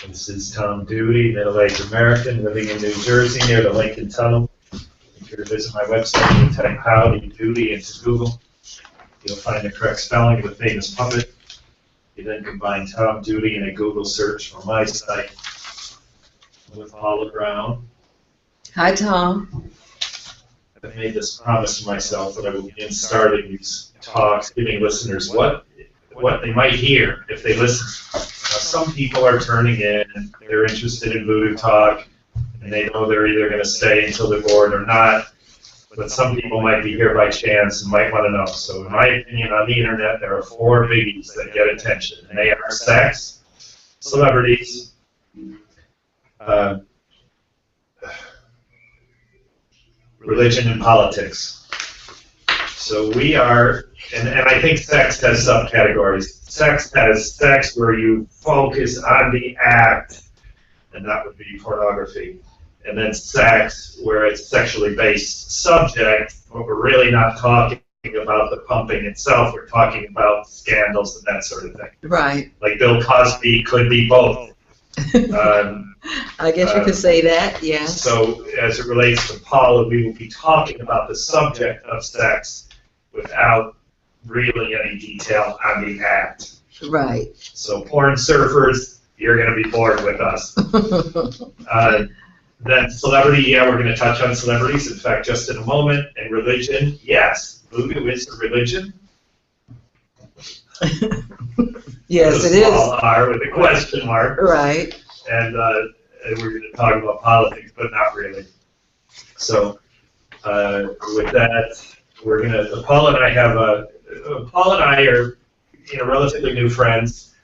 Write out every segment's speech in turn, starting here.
This is Tom Doody, middle-aged American living in New Jersey near the Lincoln Tunnel. If you visit my website, you type Howdy Doody into Google. You'll find the correct spelling of the famous puppet. You then combine Tom Doody in a Google search for my site with Paula Brown. Hi, Tom. I've made this promise to myself that I will begin starting these talks, giving listeners what they might hear if they listen. Some people are turning in, and they're interested in Voodoo Talk, and they know they're either going to stay until they're bored or not. But some people might be here by chance and might want to know. So in my opinion, on the internet, there are 4 biggies that get attention, and they are sex, celebrities, religion, and politics. So we are, and I think sex has subcategories. Sex has sex where you focus on the act, and that would be pornography. And then sex where it's sexually based subject, but we're really not talking about the pumping itself. We're talking about scandals and that sort of thing. Right. Like Bill Cosby could be both. I guess you could say that, yes. So as it relates to Paula, we will be talking about the subject of sex without really any detail on the act. Right. So porn surfers, you're going to be bored with us. Then celebrity, yeah, we're going to touch on celebrities, in fact, just in a moment. And religion, yes, voodoo is a religion. Yes, it is. Small R with a question mark. Right. And we're going to talk about politics, but not really. So with that, we're going to, Paul and I are, relatively new friends,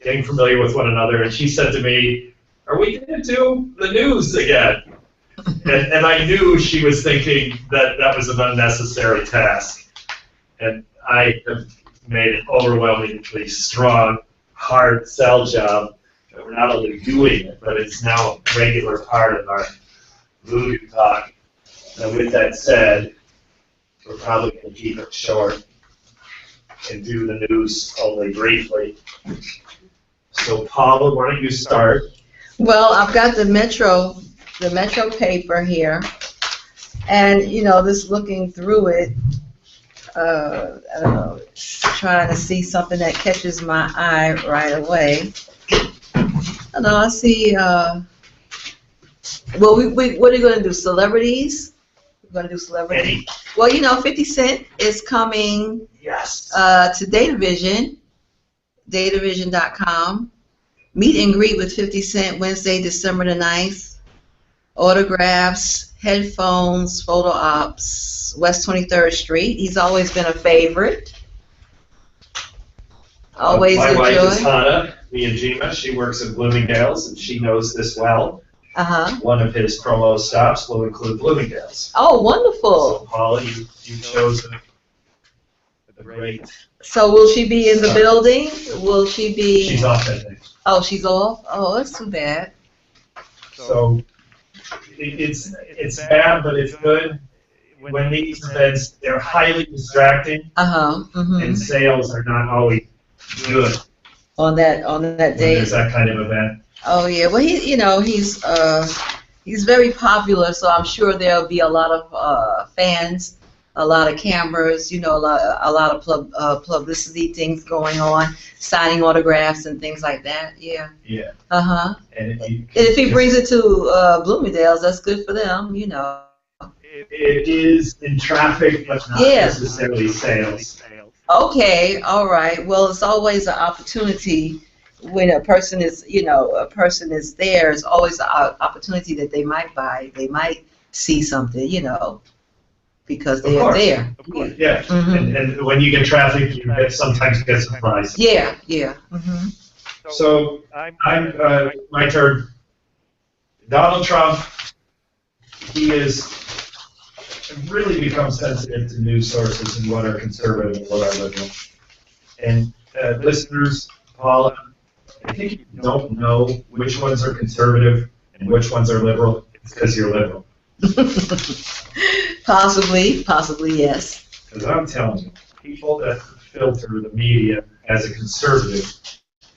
getting familiar with one another, and she said to me, "Are we going to do the news again?" And I knew she was thinking that was an unnecessary task. And I have made an overwhelmingly strong, hard sell job that we're not only doing it, but it's now a regular part of our Voodoo Talk. And with that said, we're probably going to keep it short and do the news only briefly. So Paula, why don't you start? Well, I've got the Metro paper here, and this looking through it, I don't know, trying to see something that catches my eye right away. I don't know, I see. Well, what are you going to do? Celebrities? We're going to do celebrities. Well, 50 Cent is coming. Yes. To Datavision, datavision.com. Meet and greet with 50 Cent Wednesday, December the 9th. Autographs, headphones, photo ops, West 23rd Street. He's always been a favorite. Always my enjoy. wife is Hannah, Miyajima. She works at Bloomingdale's, and she knows this well. Uh-huh. One of his promo stops will include Bloomingdale's. Oh, wonderful. So, Paula, you chose a great... So will she be in the building? Will she be... She's off that day. Oh, she's off? Oh, that's too bad. So it's bad, but it's good. When these events, they're highly distracting, Uh-huh. Mm-hmm. and sales are not always good On that when day. there's that kind of event. Oh yeah. Well, he's very popular, so I'm sure there'll be a lot of fans, a lot of cameras, a lot of publicity things going on, signing autographs and things like that. Yeah. Yeah. Uh-huh. And if he brings it to Bloomingdale's, that's good for them, It is in traffic, but not necessarily sales. Okay, all right. Well, it's always an opportunity when a person is there. It's always an opportunity that they might buy. They might see something, because they are there. Of course, yeah. Mm-hmm. And when you get traffic, you sometimes get surprised. Yeah, yeah. Mm-hmm. So I'm my turn. Donald Trump, he has really become sensitive to news sources and what are conservative and what are liberal. And listeners, Paula, I think if you don't know which ones are conservative and which ones are liberal, it's because you're liberal. Possibly, yes. Because I'm telling you, people that filter the media as a conservative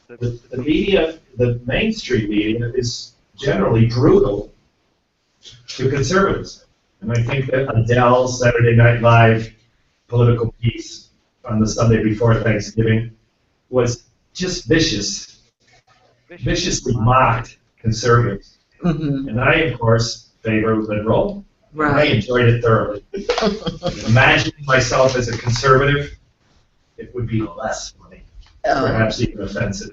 the media, the mainstream media, is generally brutal to conservatives. And I think that Adele's Saturday Night Live political piece on the Sunday before Thanksgiving was just viciously mocked conservatives. Mm-hmm. And I, of course, favor liberal. Right. And I enjoyed it thoroughly. Imagining myself as a conservative, it would be less funny, perhaps even offensive,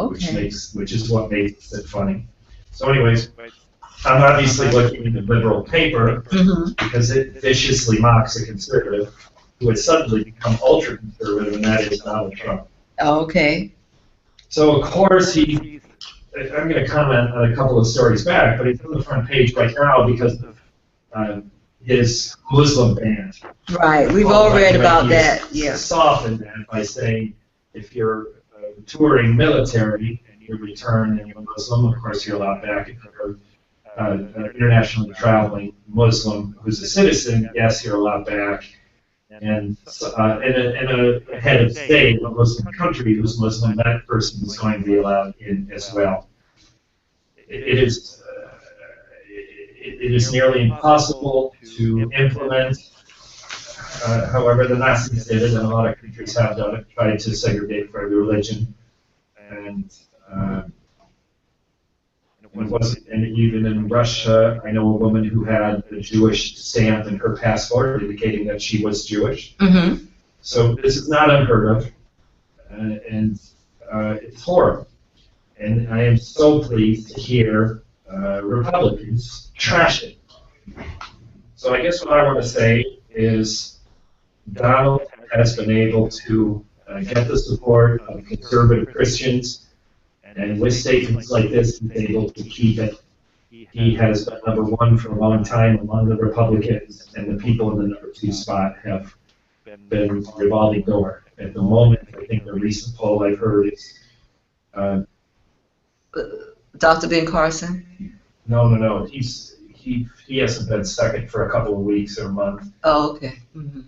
which is what makes it funny. So anyways, I'm obviously looking at the liberal paper because it viciously mocks a conservative who has suddenly become ultra-conservative, and that is Donald Trump. Okay. So, of course, I'm going to comment on a couple of stories back, but he's on the front page right now because of his Muslim ban. Right, we've all read about that, yeah. Softened that by saying if you're touring military and you return and you're Muslim, of course you're allowed back. If you're internationally traveling Muslim who's a citizen, yes, you're allowed back. And a head of state of a Muslim country who's Muslim, that person is going to be allowed in as well. It is nearly impossible to implement. However, the Nazis did it, and a lot of countries have done it, tried to segregate for every religion. And it wasn't, and even in Russia, I know a woman who had a Jewish stamp in her passport indicating that she was Jewish. Mm-hmm. So this is not unheard of, and it's horrible. And I am so pleased to hear Republicans trash it. So I guess what I want to say is Donald has been able to get the support of conservative Christians. And with statements like this, he's able to keep it. He has been number one for a long time among the Republicans, and the people in the number two spot have been revolving door. At the moment, I think the recent poll I've heard is... Dr. Ben Carson? No. He hasn't been second for a couple of weeks or a month. Oh, okay. Mm-hmm.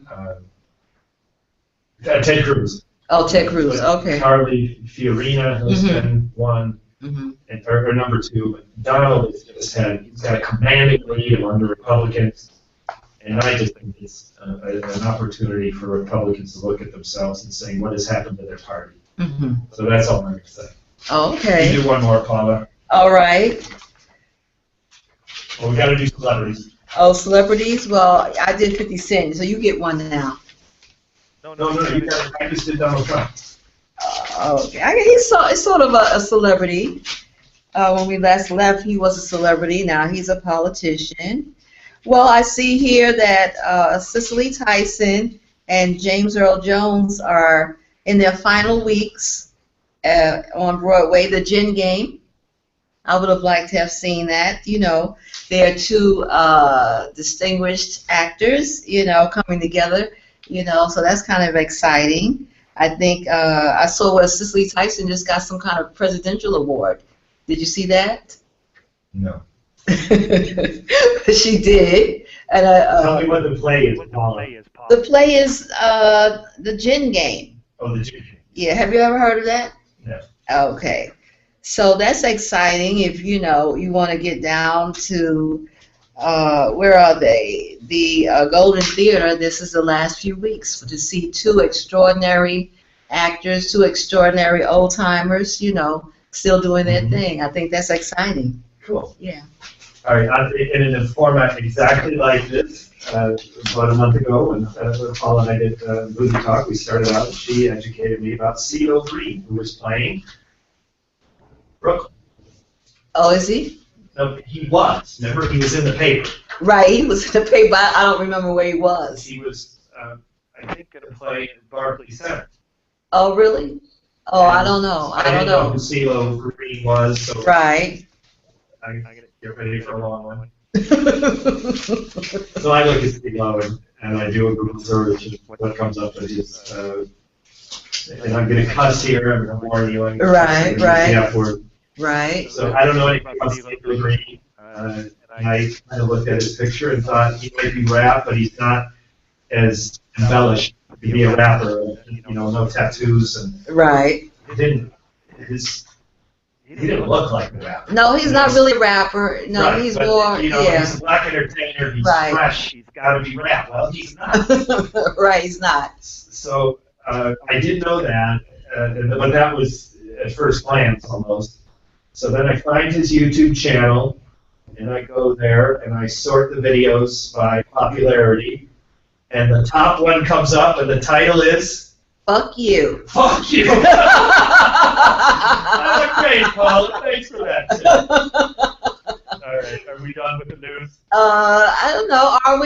Ted Cruz. Oh, Ted Cruz, okay. Charlie Fiorina has been one, or number two. But Donald he's got a commanding lead among the Republicans, and I just think it's an opportunity for Republicans to look at themselves and say, what has happened to their party? So that's all I'm going to say. Okay. You do one more, Paula. All right. Well, we got to do celebrities. Oh, celebrities? Well, I did 50 Cent, so you get one now. No, I just did Donald Trump. Okay. He's sort of a celebrity. When we last left, he was a celebrity. Now he's a politician. Well, I see here that Cicely Tyson and James Earl Jones are in their final weeks on Broadway, the Gin Game. I would have liked to have seen that. You know, they're two distinguished actors, coming together. So that's kind of exciting. I think I saw where Cicely Tyson just got some kind of presidential award. Did you see that? No. She did. And, tell me what the play is, Paula. The play is the Gin Game. Oh, the Gin Game. Yeah, have you ever heard of that? No. Okay. So that's exciting if, you want to get down to... where are they? The Golden Theater. This is the last few weeks to see two extraordinary actors, two extraordinary old-timers, still doing their thing. I think that's exciting. Cool. Yeah. All right, and in a format exactly like this, about a month ago, when Paul and I did Voodoo Talk, we started out, and she educated me about CeeLo Green, who was playing Brooklyn. Oh, is he? No, he was. Remember, he was in the paper. Right, he was in the paper. I don't remember where he was. He was, I think, going to play at Barclays Center. Oh, really? Oh, and I don't know. I don't know who CeeLo Green was. So right. I'm going to get ready for a long one. So I look at CeeLo and I do a Google search and what comes up is just, and I'm going to cuss here. I'm going to warn you. Right. The F word. Right. So I don't know anything about CeeLo Green. I kind of looked at his picture and thought he might be rap, but he's not as embellished to be a rapper. No tattoos and right. It didn't he didn't look like a rapper. No, he's not really a rapper. No, Right, he's but, more, you know, yeah. he's a black entertainer, he's Right. fresh, he's got to be rap. Well, he's not. Right, he's not. So I did know that, but that was at first glance almost. So then I find his YouTube channel, and I go there, and I sort the videos by popularity, and the top one comes up, and the title is... Fuck you. Fuck you! That's great, Paula. Thanks for that tip. All right, are we done with the news? I don't know. Are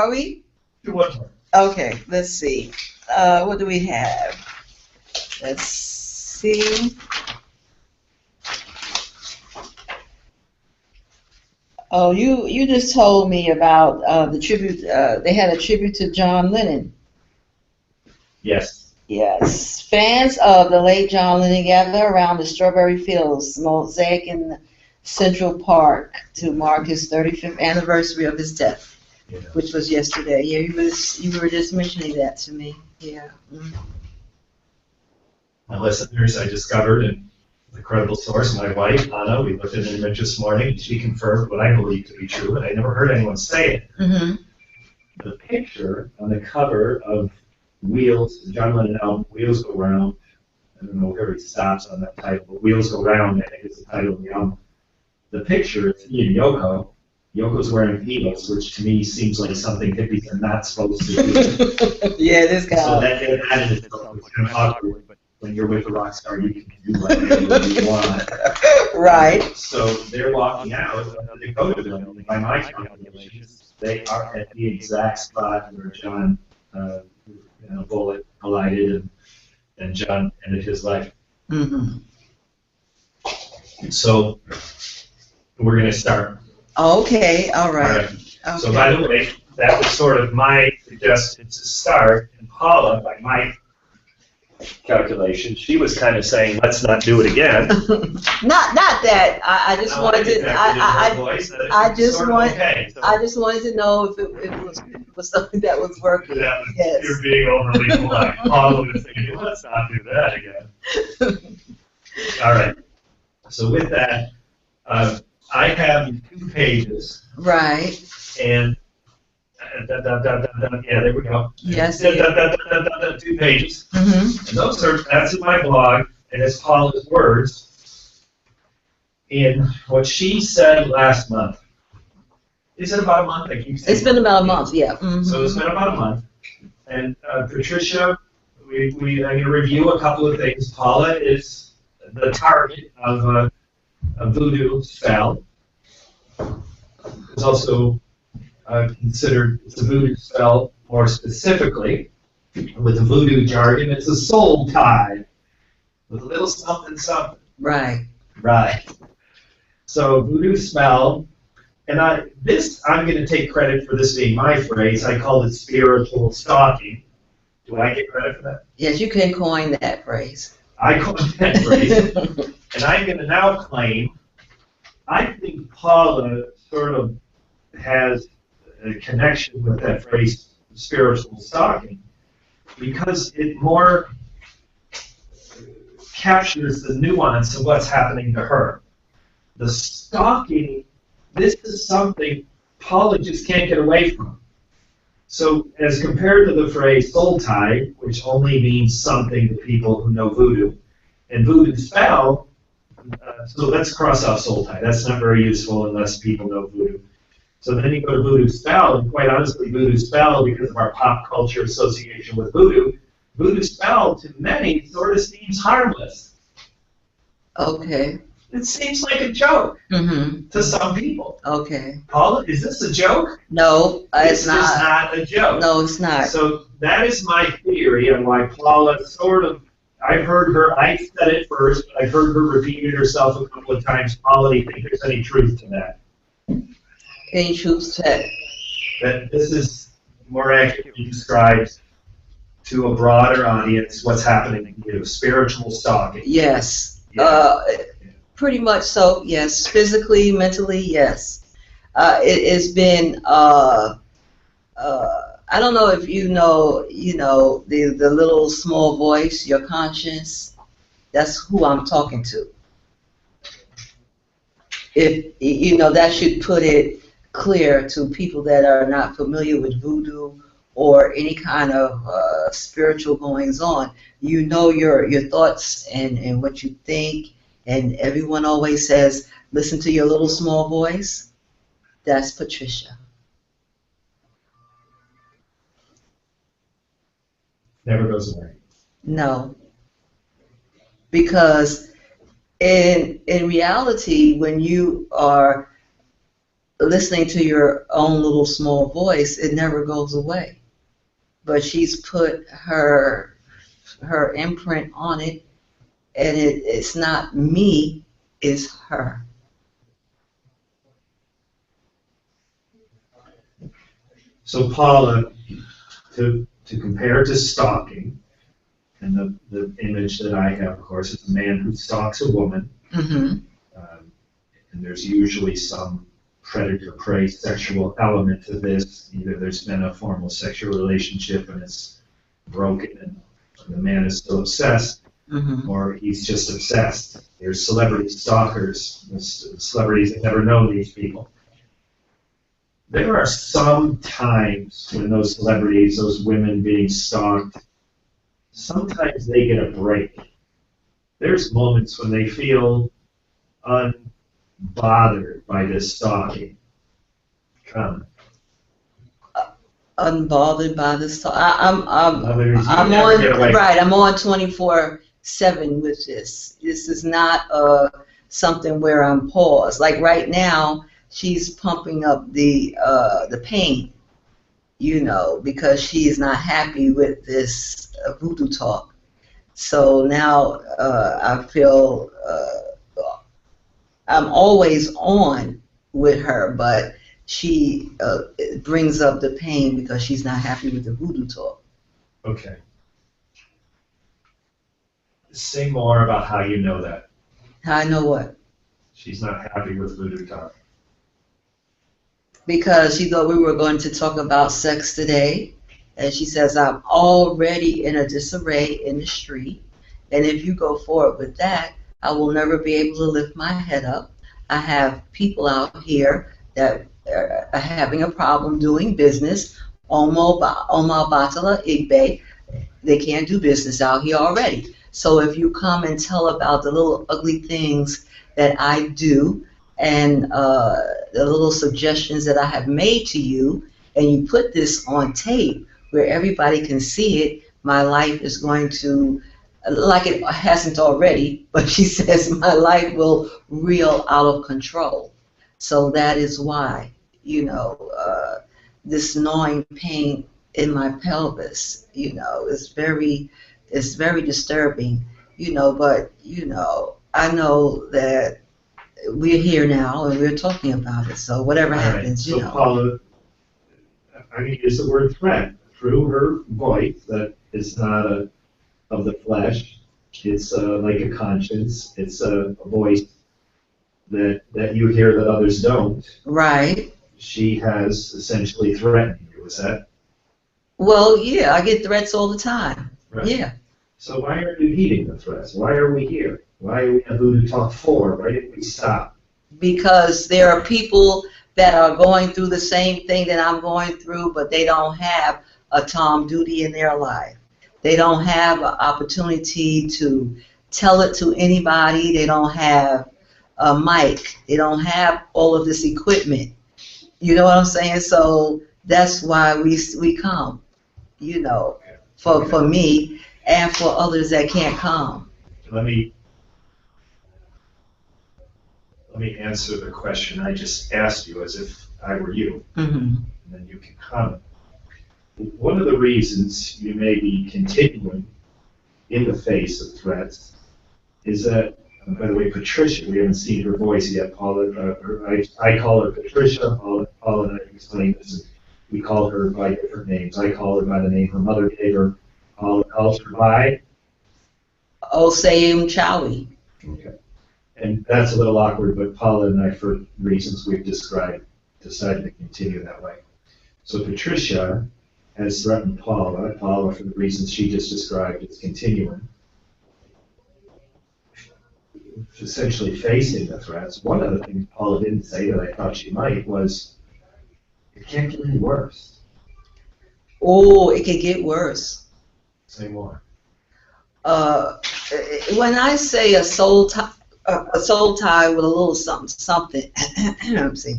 we? Do one more. Okay, let's see. What do we have? Let's see. Oh, you just told me about the tribute. They had a tribute to John Lennon. Yes. Yes. Fans of the late John Lennon gather around the Strawberry Fields mosaic in Central Park to mark his 35th anniversary of his death, Yeah. which was yesterday. Yeah, you were just mentioning that to me. Yeah. Mm. My listeners, I discovered in the credible source, my wife, Anna, we looked at an image this morning, and she confirmed what I believe to be true, and I never heard anyone say it. Mm-hmm. The picture on the cover of Wheels, the John Lennon album, Wheels Go Round, I don't know where he stops on that title, but Wheels Go Round, I think is the title of the album. The picture, it's he and Yoko. Yoko's wearing heels, which to me seems like something hippies are not supposed to do. Yeah, this guy. So that in itself is kind of awkward, but when you're with a rock star, you can do whatever you want. Right. So they're walking out of the Dakota building. By my calculations, they are at the exact spot where John bullet collided and John ended his life. Mm-hmm. So we're going to start. Okay, all right. Okay. So by the way, that was sort of my suggestion to start. And Paula, by my calculation, she was kind of saying, let's not do it again. not that. I just wanted to. I just wanted to know if it was something that was working. Yes. You're being overly polite. Paula was thinking, let's not do that again. All right. So with that, I have 2 pages. Right. And yeah, there we go. Yes. 2 pages. Mm-hmm. And that's in my blog, and it's Paula's words in what she said last month. Is it about a month? It's been about a month, yeah. Mm-hmm. So it's been about a month. And Patricia, I'm going to review a couple of things. Paula is the target of a voodoo spell. It's also considered it's a voodoo spell more specifically. With the voodoo jargon, it's a soul tie with a little something something. Right. Right. So voodoo spell, and I'm going to take credit for this being my phrase. I call it spiritual stalking. Do I get credit for that? Yes, you can coin that phrase. I coined that phrase, and I'm going to now claim. I think Paula sort of has a connection with that phrase, spiritual stalking, because it more captures the nuance of what's happening to her. The stalking, this is something Paula just can't get away from. So as compared to the phrase soul tie, which only means something to people who know voodoo, and voodoo spell, so let's cross off soul tie. That's not very useful unless people know voodoo. So then you go to voodoo spell, and quite honestly, voodoo spell, because of our pop culture association with voodoo spell to many sort of seems harmless. Okay. It seems like a joke to some people. Okay. Paula, is this a joke? No, it's not. This is not a joke. No, it's not. So that is my theory on why Paula sort of, I've heard her, I said it first, but I've heard her repeat it herself a couple of times. Paula, do you think there's any truth to that? Any truth to that? That this is more accurately describes to a broader audience what's happening to you, spiritual stalking. Yes. Yeah. Pretty much so, yes. Physically, mentally, yes. It has been, I don't know if you know, the little small voice, your conscience, That's who I'm talking to. If you know, that should put it clear to people that are not familiar with voodoo or any kind of spiritual goings on. You know your thoughts and what you think, and everyone always says, listen to your little small voice. That's Patricia. Never goes away. No, because in reality, when you are listening to your own little small voice, it never goes away. But she's put her imprint on it, and it's not me, it's her. So Paula, to compare to stalking, and the image that I have, of course, is a man who stalks a woman. Mm-hmm. And there's usually some predator-prey sexual element to this. Either there's been a formal sexual relationship and it's broken and the man is still obsessed, Mm-hmm. or he's just obsessed. There's celebrity stalkers, celebrities that never know these people. There are some times when those celebrities, those women being stalked, sometimes they get a break. There's moments when they feel unbothered by this stalking. Unbothered by this. I'm I'm on right. I'm on 24/7 with this. This is not something where I'm paused. Like right now, she's pumping up the pain, you know, because she is not happy with this Voodoo Talk. So now I feel I'm always on with her, but she brings up the pain because she's not happy with the Voodoo Talk. Okay. Say more about how you know that. How I know what? She's not happy with Voodoo Talk. Because she thought we were going to talk about sex today, and she says, I'm already in a disarray in the street, and if you go forward with that, I will never be able to lift my head up. I have people out here that are having a problem doing business. Omo Batala Igbe, they can't do business out here already. So if you come and tell about the little ugly things that I do, and the little suggestions that I have made to you, and you put this on tape where everybody can see it, my life is going to, like it hasn't already, but she says my life will reel out of control. So that is why, you know, this gnawing pain in my pelvis, you know, is very disturbing, you know, but, you know, I know that we're here now and we're talking about it. So whatever happens, so you know. Paula, I mean, use the word threat through her voice that is not of the flesh. It's like a conscience. It's a voice that you hear that others don't. Right. She has essentially threatened you. Is that? Well, yeah, I get threats all the time. Right. Yeah. So why are you heeding the threats? Why are we here? Why are we at Voodoo Talk 4? Why didn't we stop? Because there are people that are going through the same thing that I'm going through, but they don't have a Tom Duty in their life. They don't have an opportunity to tell it to anybody. They don't have a mic. They don't have all of this equipment. You know what I'm saying? So that's why we come, you know, for me and for others that can't come. Let me answer the question I just asked you as if I were you, Mm-hmm. and then you can comment. One of the reasons you may be continuing in the face of threats is that, by the way, Patricia, we haven't seen her voice yet. Paula, I call her Patricia. Paula and I explained this. We call her by different names. I call her by the name her mother gave her. Paula calls her by Osayim Chowie. Okay. And that's a little awkward, but Paula and I, for reasons we've described, decided to continue that way. So Patricia has threatened Paula. Paula, for the reasons she just described, is continuing. essentially facing the threats. One of the things Paula didn't say that I thought she might was, it can't get any worse. Oh, it could get worse. Say more. When I say a soul tie with a little something, see,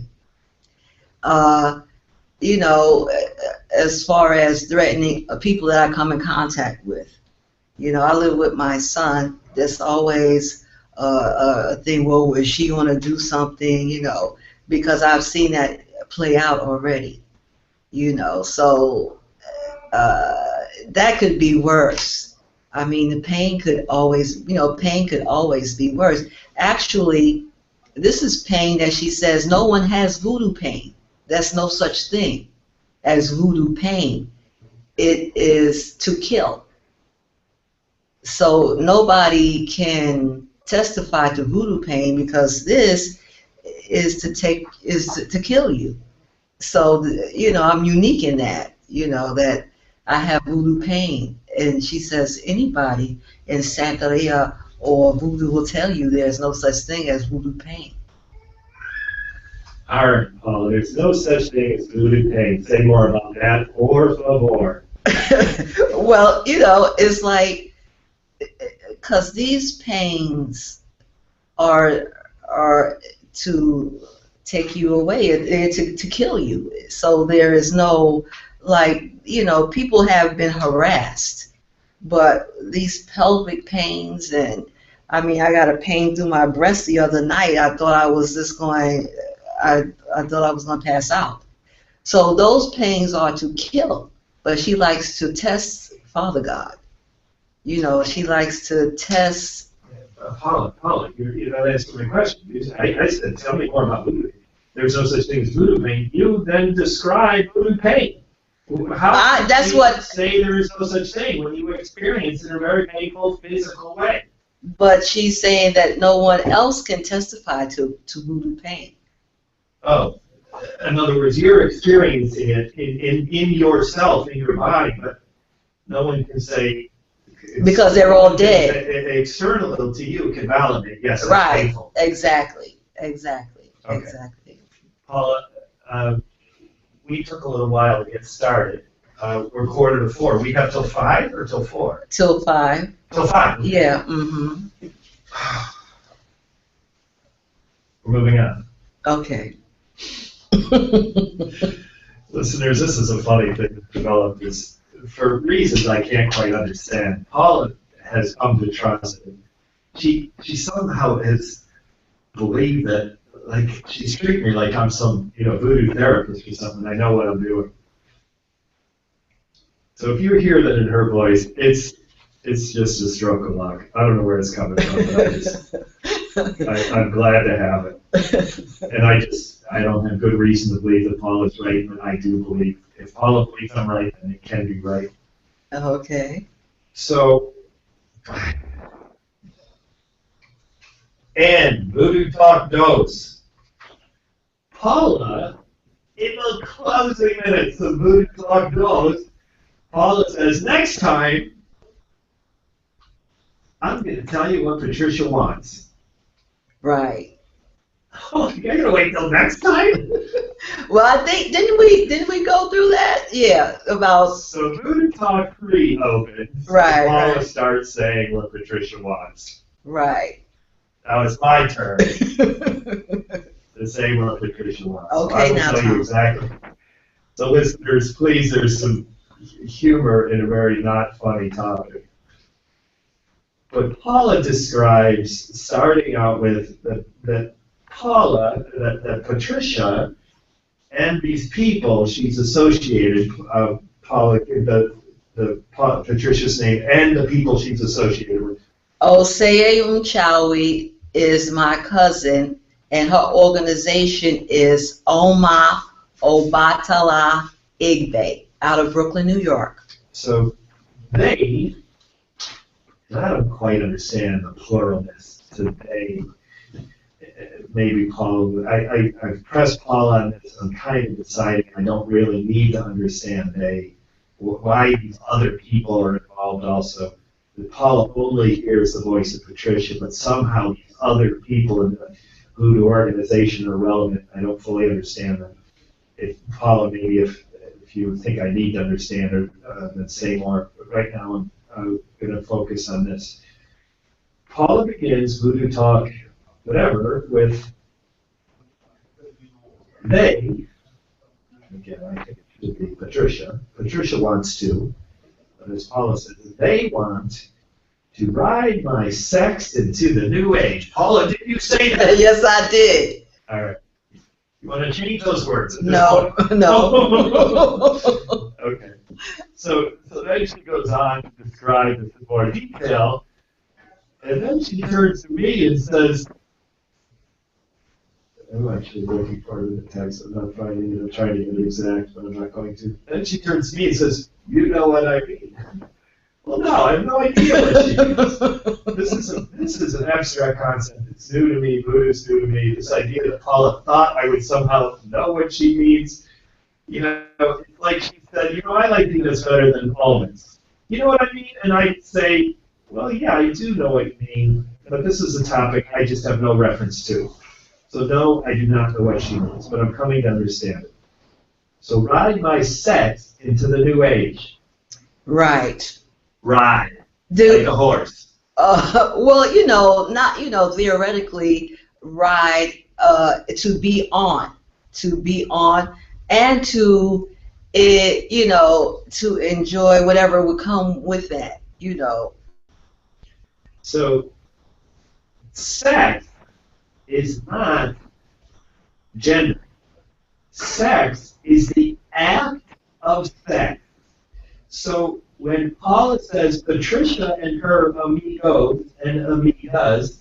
you know, as far as threatening people that I come in contact with. You know, I live with my son. There's always a thing, well, is she going to do something, you know, because I've seen that play out already, you know, so that could be worse. I mean, the pain could always, you know, pain could always be worse. Actually, this is pain that she says no one has voodoo pain. There's no such thing as voodoo pain. It is to kill. So nobody can testify to voodoo pain because this is to kill you. So, you know, I'm unique in that, you know, that I have voodoo pain. And she says anybody in santeria or voodoo will tell you there's no such thing as voodoo pain. All right, Paula, there's no such thing as voodoo pain. Say more about that, por favor. Well, you know, it's like, because these pains are to take you away, to kill you. So there is no, like, you know, people have been harassed, but these pelvic pains, and I mean, I got a pain through my breast the other night. I thought I was just going, I thought I was going to pass out. So those pains are to kill, but she likes to test Father God. You know, she likes to test. Paula, you're not answering my question. I said, tell me more about voodoo. There's no such thing as voodoo pain. You then describe voodoo pain. How that's can what you say there is no such thing when you experience it in a very painful physical way? But she's saying that no one else can testify to voodoo pain. Oh, in other words, you're experiencing it in yourself, in your body, but no one can say. Because they're all dead. External to you can validate, yes, that's right, painful. Exactly. Okay. Paula, we took a little while to get started. We're 3:45. We have till 5 or till 4? Till 5. Till 5. Yeah. Mm-hmm. We're moving on. Okay. Listeners, this is a funny thing that developed. Is for reasons I can't quite understand. Paula has come to trust it. She somehow has believed that, like, she's treating me like I'm some, you know, voodoo therapist or something. I know what I'm doing. So if you hear that in her voice, it's just a stroke of luck. I don't know where it's coming from, but I'm glad to have it. And I don't have good reason to believe that Paula's right, but I do believe. If Paula believes I'm right, then it can be right. Okay. So, and Voodoo Talk knows. Paula, in the closing minutes of Voodoo Talk knows, Paula says, next time, I'm going to tell you what Patricia wants. Right. Oh, you're going to wait till next time? Well, I think, didn't we go through that? Yeah, about. So Voodoo Talk opens. Right. Paula starts saying what Patricia wants. Right. Now it's my turn to say what Patricia wants. Okay, so I now will tell you exactly. So listeners, please, there's some humor in a very not funny topic. But Paula describes, starting out with that Paula, that Patricia, and these people she's associated, Paula, Patricia's name, and the people she's associated with. Osei Unchawi is my cousin, and her organization is Oma Obatala Igbe out of Brooklyn, New York. So they, and I don't quite understand the pluralness to they. Maybe Paul, I've pressed Paul on this. I'm kind of deciding I don't really need to understand they, why these other people are involved also. that Paula only hears the voice of Patricia, but somehow these other people in the voodoo organization are relevant. I don't fully understand them. If Paula, maybe if you think I need to understand it, then say more. But right now, I'm going to focus on this. Paula begins Voodoo Talk, whatever, with they. Again, I think it should be Patricia. Patricia wants to, but as Paula says, they want to ride my sex into the new age. Paula, did you say that? Yes, I did. All right. You want to change those words? At this No, point? no. Okay. So then she goes on to describe this in more detail, and then she turns to me and says, I'm actually looking for the text. I'm not finding it. I'm trying to get it exact, but I'm not going to. Then she turns to me and says, you know what I mean? Well, no, I have no idea what she means. This is an abstract concept. It's new to me. Voodoo's new to me. This idea that Paula thought I would somehow know what she means. You know, it's like she said, you know, I like peanuts better than almonds. You know what I mean? And I say, well, yeah, I do know what you mean, but this is a topic I just have no reference to. So no, I do not know what she means, but I'm coming to understand it. So ride my sex into the new age. Right. Ride. Dude, Like a horse. well, you know, not, you know, theoretically, ride, to be on, and to, you know, to enjoy whatever would come with that, you know. So sex is not gender. Sex is the act of sex. So when Paula says Patricia and her amigos and amigas,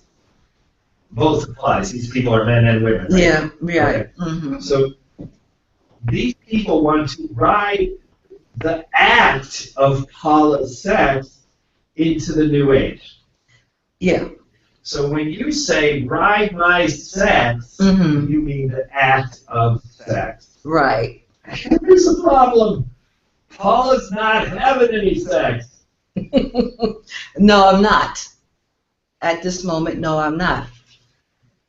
both applies. These people are men and women, right? Yeah, right. Okay. Mm-hmm. So these people want to ride the act of Paula's sex into the new age. Yeah. So when you say ride my sex, Mm-hmm. you mean the act of sex. Right. Here's the problem. Paula's not having any sex. No, I'm not. At this moment, no, I'm not.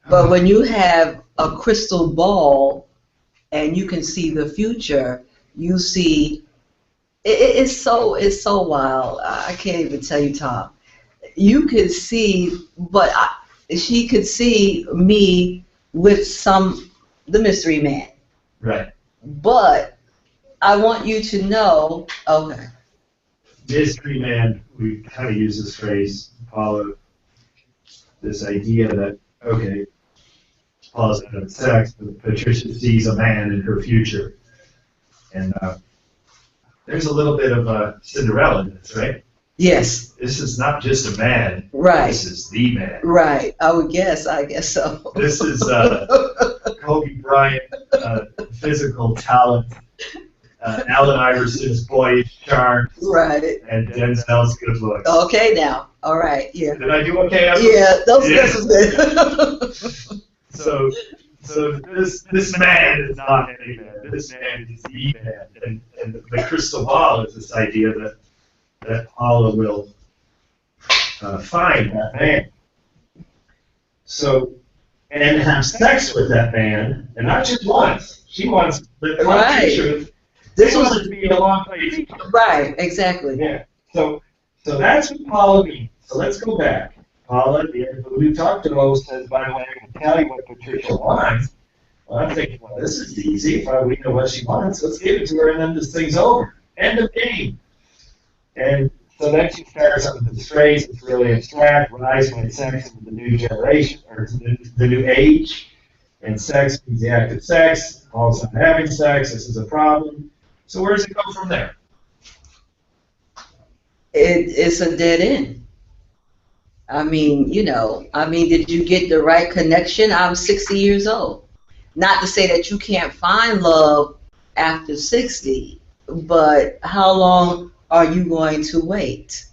But when you have a crystal ball and you can see the future, you see, it's so wild. I can't even tell you, Tom. You could see, but she could see me with the mystery man. Right. But I want you to know, okay. Mystery man, we kind of use this phrase, Paula, this idea that, okay, Paula's not having sex, but Patricia sees a man in her future. And there's a little bit of Cinderella in this, right? Yes. This is not just a man. Right. This is the man. Right. I guess so. This is Kobe Bryant, physical talent, Allen Iverson's boyish charm, Right. and Denzel's good looks. Okay now. All right. Yeah. Did I do okay? Yeah. This is good. So this man is not any man. This man is the man. And the crystal ball is this idea that Paula will find that man. So, and have sex with that man, and not just once. She wants the Right. This was to be a long play. Right. Exactly. Yeah. So that's what Paula means. So let's go back. Paula, the Voodoo Talk says, by the way, I can tell you what Patricia wants. Well, I'm thinking, well, this is easy. If we know what she wants, let's give it to her, and then this thing's over. End of game. And so then she starts up with this phrase. It's really abstract. Rise my sex into the new generation, or the new age. And sex means the act of sex. Paul's not having sex. This is a problem. So where does it go from there? It's a dead end. I mean, did you get the right connection? I'm 60 years old. Not to say that you can't find love after 60, but how long are you going to wait?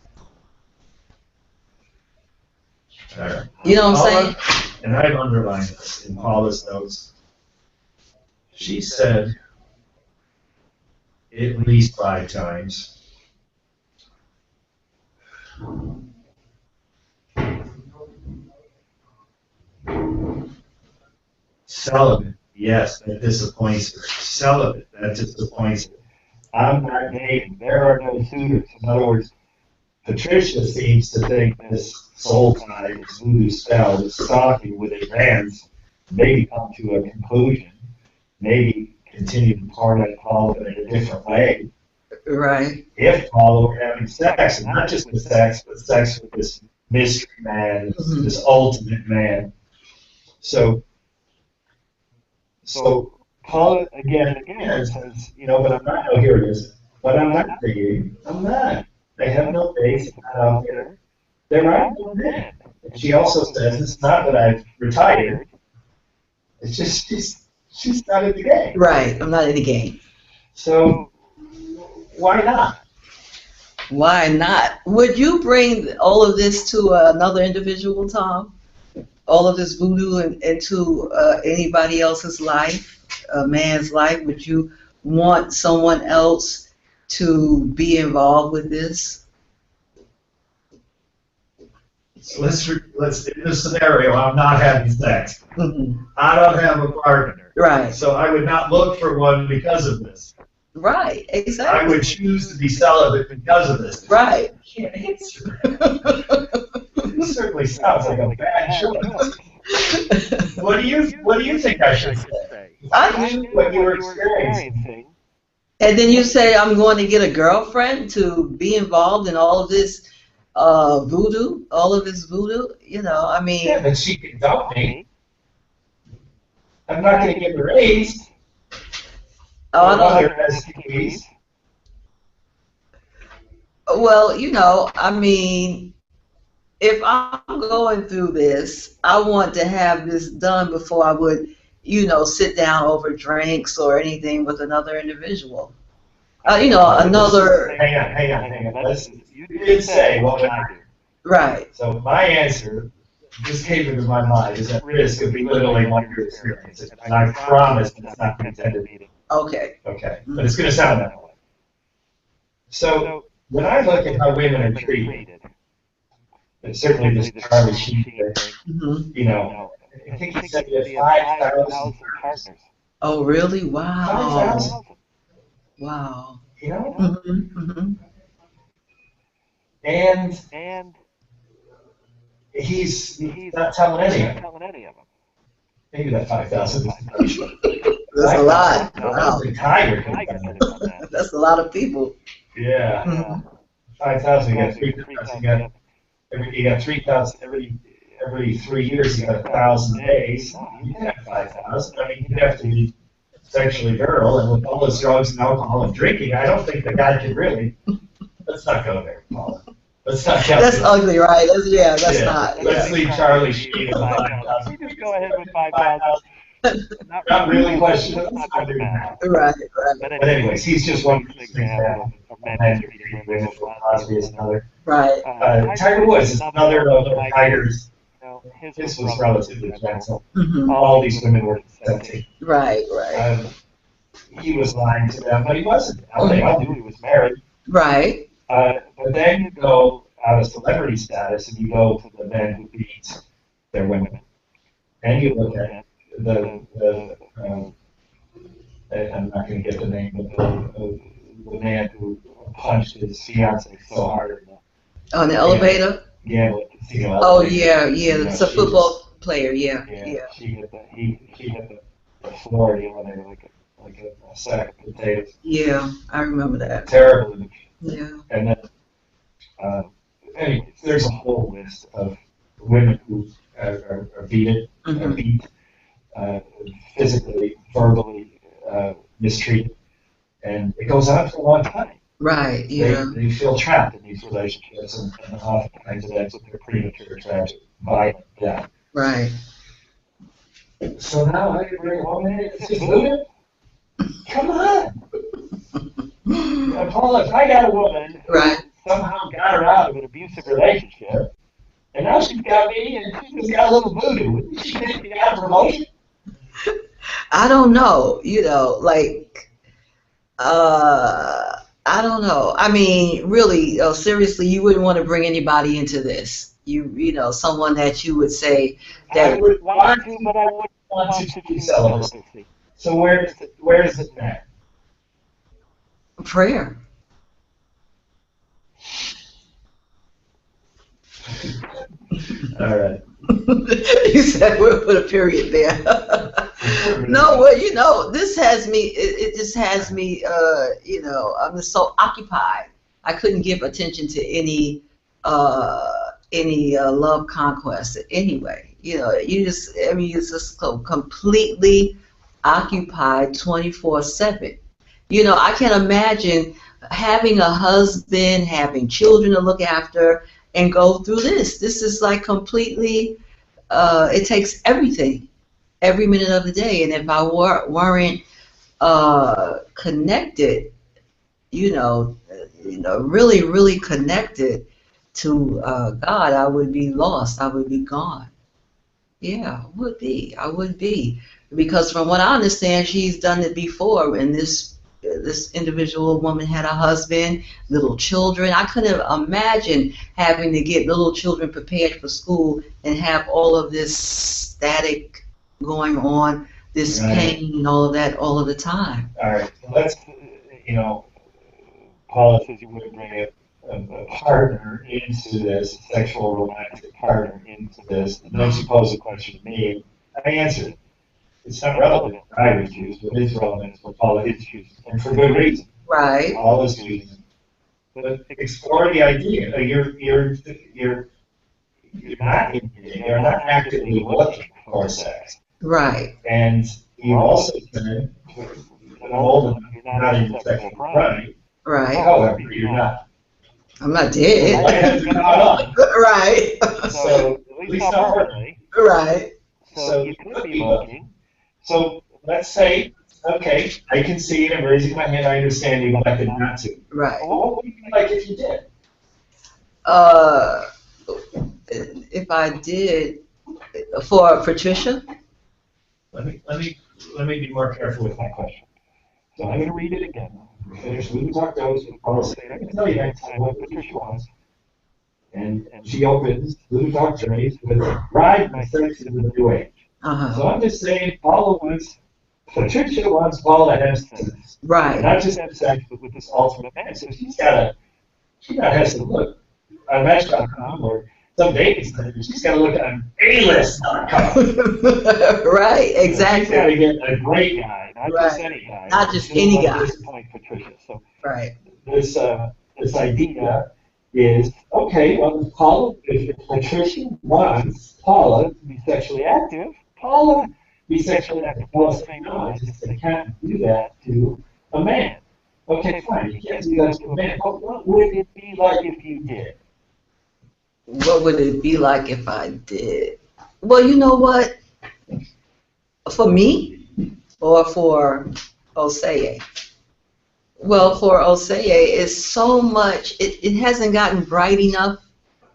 You know what I'm saying? And I've underlined this in Paula's notes. She said at least 5 times, Celibate, yes, that disappoints her. Celibate, that disappoints her. I'm not dating. There are no suitors. In other words, Patricia seems to think this soul tie, this voodoo spell, this stalking with advance, maybe come to a conclusion, maybe continue to torment Paula in a different way. Right. If Paula were having sex, and not just with sex, but sex with this mystery man, this ultimate man. So Paula again and again says, but I'm not, oh, here it is, but I'm not dating. I'm not. They have no base out there. There are no men. And she also says, it's not that I've retired. It's just she's not in the game. Right. I'm not in the game. So why not? Why not? Would you bring all of this to another individual, Tom? All of this voodoo into anybody else's life, a man's life? Would you want someone else to be involved with this? So let's in this scenario, I'm not having sex. Mm-hmm. I don't have a partner. Right. So I would not look for one because of this. Right, exactly. I would choose to be celibate because of this. Right. I can't answer. It certainly sounds like a bad choice. What do you think I should say? I knew what you were experiencing. And then you say, I'm going to get a girlfriend to be involved in all of this voodoo, all of this voodoo, I mean. Yeah, but she can dump me. I'm not going to get raised. Other STDs. Well, I mean, if I'm going through this, I want to have this done before I would, sit down over drinks or anything with another individual. Another. Hang on. You did say what would I do? Right. So my answer just came into my mind is at risk of belittling what you're experiencing, and I promise it's not intended. Okay. Okay, but it's going to sound that way. So when I look at how women are treated, and certainly this Charlie Sheen thing, I think he said he had 5,000 partners. Oh, really? Wow. 5,000. Wow. And he's not telling any of them. Maybe that 5,000 is that's a lot. Wow. Tiger. That's a lot of people. Yeah. 5,000. You got 3,000. You got 3,000 every 3 years. You got 1,000 days. You can have 5,000. I mean, you'd have to be sexually virile, and with all those drugs and alcohol and drinking, I don't think the guy can really. Let's not go there, Paula. Let's not. That's ugly, right? That's not. Let's leave Charlie Sheen at 5,000. Just go ahead with 5,000. Not really questioning. Let's not do that. Right. But anyways, he's just one example of men treating women. Crosby is another. Right. Tiger Woods is another of the Tigers. His was relatively gentle. All these women were consenting. Right. He was lying to them, but he wasn't. They all knew he was married. Right. But then you go out of celebrity status and you go to the men who beat their women. And you look at I'm not going to get the name, but the man who punched his fiancée so hard. On the elevator? Yeah, casino Oh, elevator. yeah. It's a football player, yeah. She hit the floor like a sack of potatoes. Yeah, I remember that. Terrible. Yeah. And then, anyway, there's a whole list of women who are beat, physically, verbally mistreated, and it goes on for a long time. Right. Yeah. They feel trapped in these relationships, and oftentimes it ends with their premature, tragic, violent death. Right. So now I can bring a woman in. It's just voodoo. Come on. Paula, if I got a woman who somehow got her out of an abusive relationship, and now she's got me, and she's just got a little voodoo, wouldn't she think she got a promotion? I don't know. I don't know. I mean, really, seriously, you wouldn't want to bring anybody into this. You know, someone that you would say I that would Want to, but I wouldn't want want to to choose choose celibacy. celibacy. So where is it at? prayer. All right. You said we'll put a period there. No, well, you know, this has me. It just has me. You know, I'm just so occupied. I couldn't give attention to any love conquest anyway. You know, you just. I mean, it's just so completely occupied 24/7. You know, I can imagine having a husband, having children to look after, and go through this. This is like completely. It takes everything, every minute of the day. And if I weren't connected, really, really connected to God, I would be lost. I would be gone. Yeah, I would be. Because from what I understand, she's done it before, and this individual woman had a husband, little children. I couldn't imagine having to get little children prepared for school and have all of this static going on, this pain and all of that all of the time. All right. So let's, Paula says you would bring a partner into this, a sexual romantic partner into this. And then she posed a question to me. I answered it. It's not relevant what I would choose. What is relevant is what Paula is choosing, and for good reason. Right. Paula is choosing. But explore the idea. You're not actively looking for sex. Right. And you also said, I'm old enough, you're not in sexual pride. Right. However, you're not. I'm not dead. Right. So at least not permanently. Right. So you could be looking. So let's say, okay, I can see it. I'm raising my hand. I understand you elected not to. Right. What would you be like if you did? If I did, for Patricia. Let me be more careful with my question. So I'm going to read it again. Finish Voodoo Talk goes with policy. I can tell you next time what Patricia wants. And she opens Voodoo Talk journeys with Ride My Sex into the New Age. So I'm just saying, Patricia wants Paula to have sex. Right. And not just have sex, but with this ultimate man. So she's got to have to look on Match.com or some dating site. She's got to look on A-list.com. Right, exactly. She's got to get a great guy, not just any guy. Not just any guy. Disappoint Patricia. So right. This idea is, okay, well, if Patricia wants Paula to be sexually active, Paula be sexually active. Paula saying, no, I can't do that to a man. Okay, fine, you can't do that to a man. But what would it be like if you did? What would it be like if I did? Well, you know what? For me or for Oseye? Well, for Oseye, it's so much, it hasn't gotten bright enough,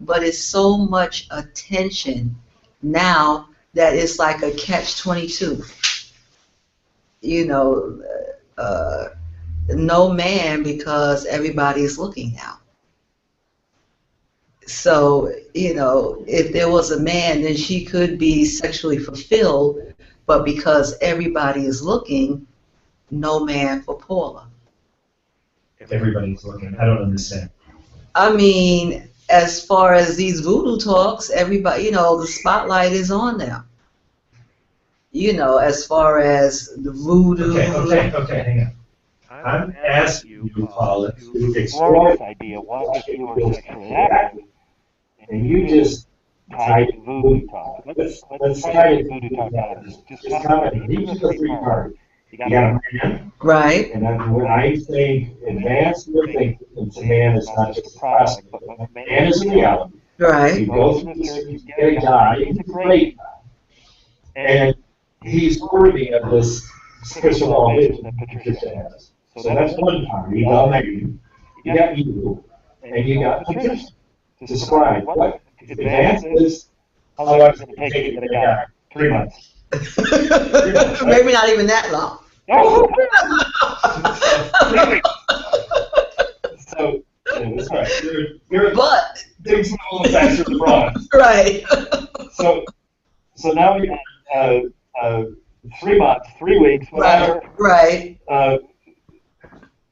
but it's so much attention now that it's like a catch-22. No man, because everybody's looking now. So, if there was a man, then she could be sexually fulfilled, but because everybody is looking, no man for Paula. Everybody's looking. I don't understand. I mean, as far as these voodoo talks, everybody, the spotlight is on them. As far as the voodoo. Okay, hang on. I'm asking you, Paula, to explore this idea. What if you were sexually active? And you just type Voodoo Talk. Let's try it. Voodoo Talk. Just comment. These are the three parts. You got a man. Right. And then when I say advance your thinking, it's a man is not just a prospect, but a man is a reality. Right. You go through this, you get a guy, he's a great guy. And he's worthy of this spiritual vision that Patricia has. So that's one part. You got Megan, you got you, and you got Patricia. Describe what advance is, how long is it going to take to get a guy? 3 months. Maybe not even that long. That's right. You're But things a little faster than frogs. right. So now we have 3 months, 3 weeks, whatever. Right. I'm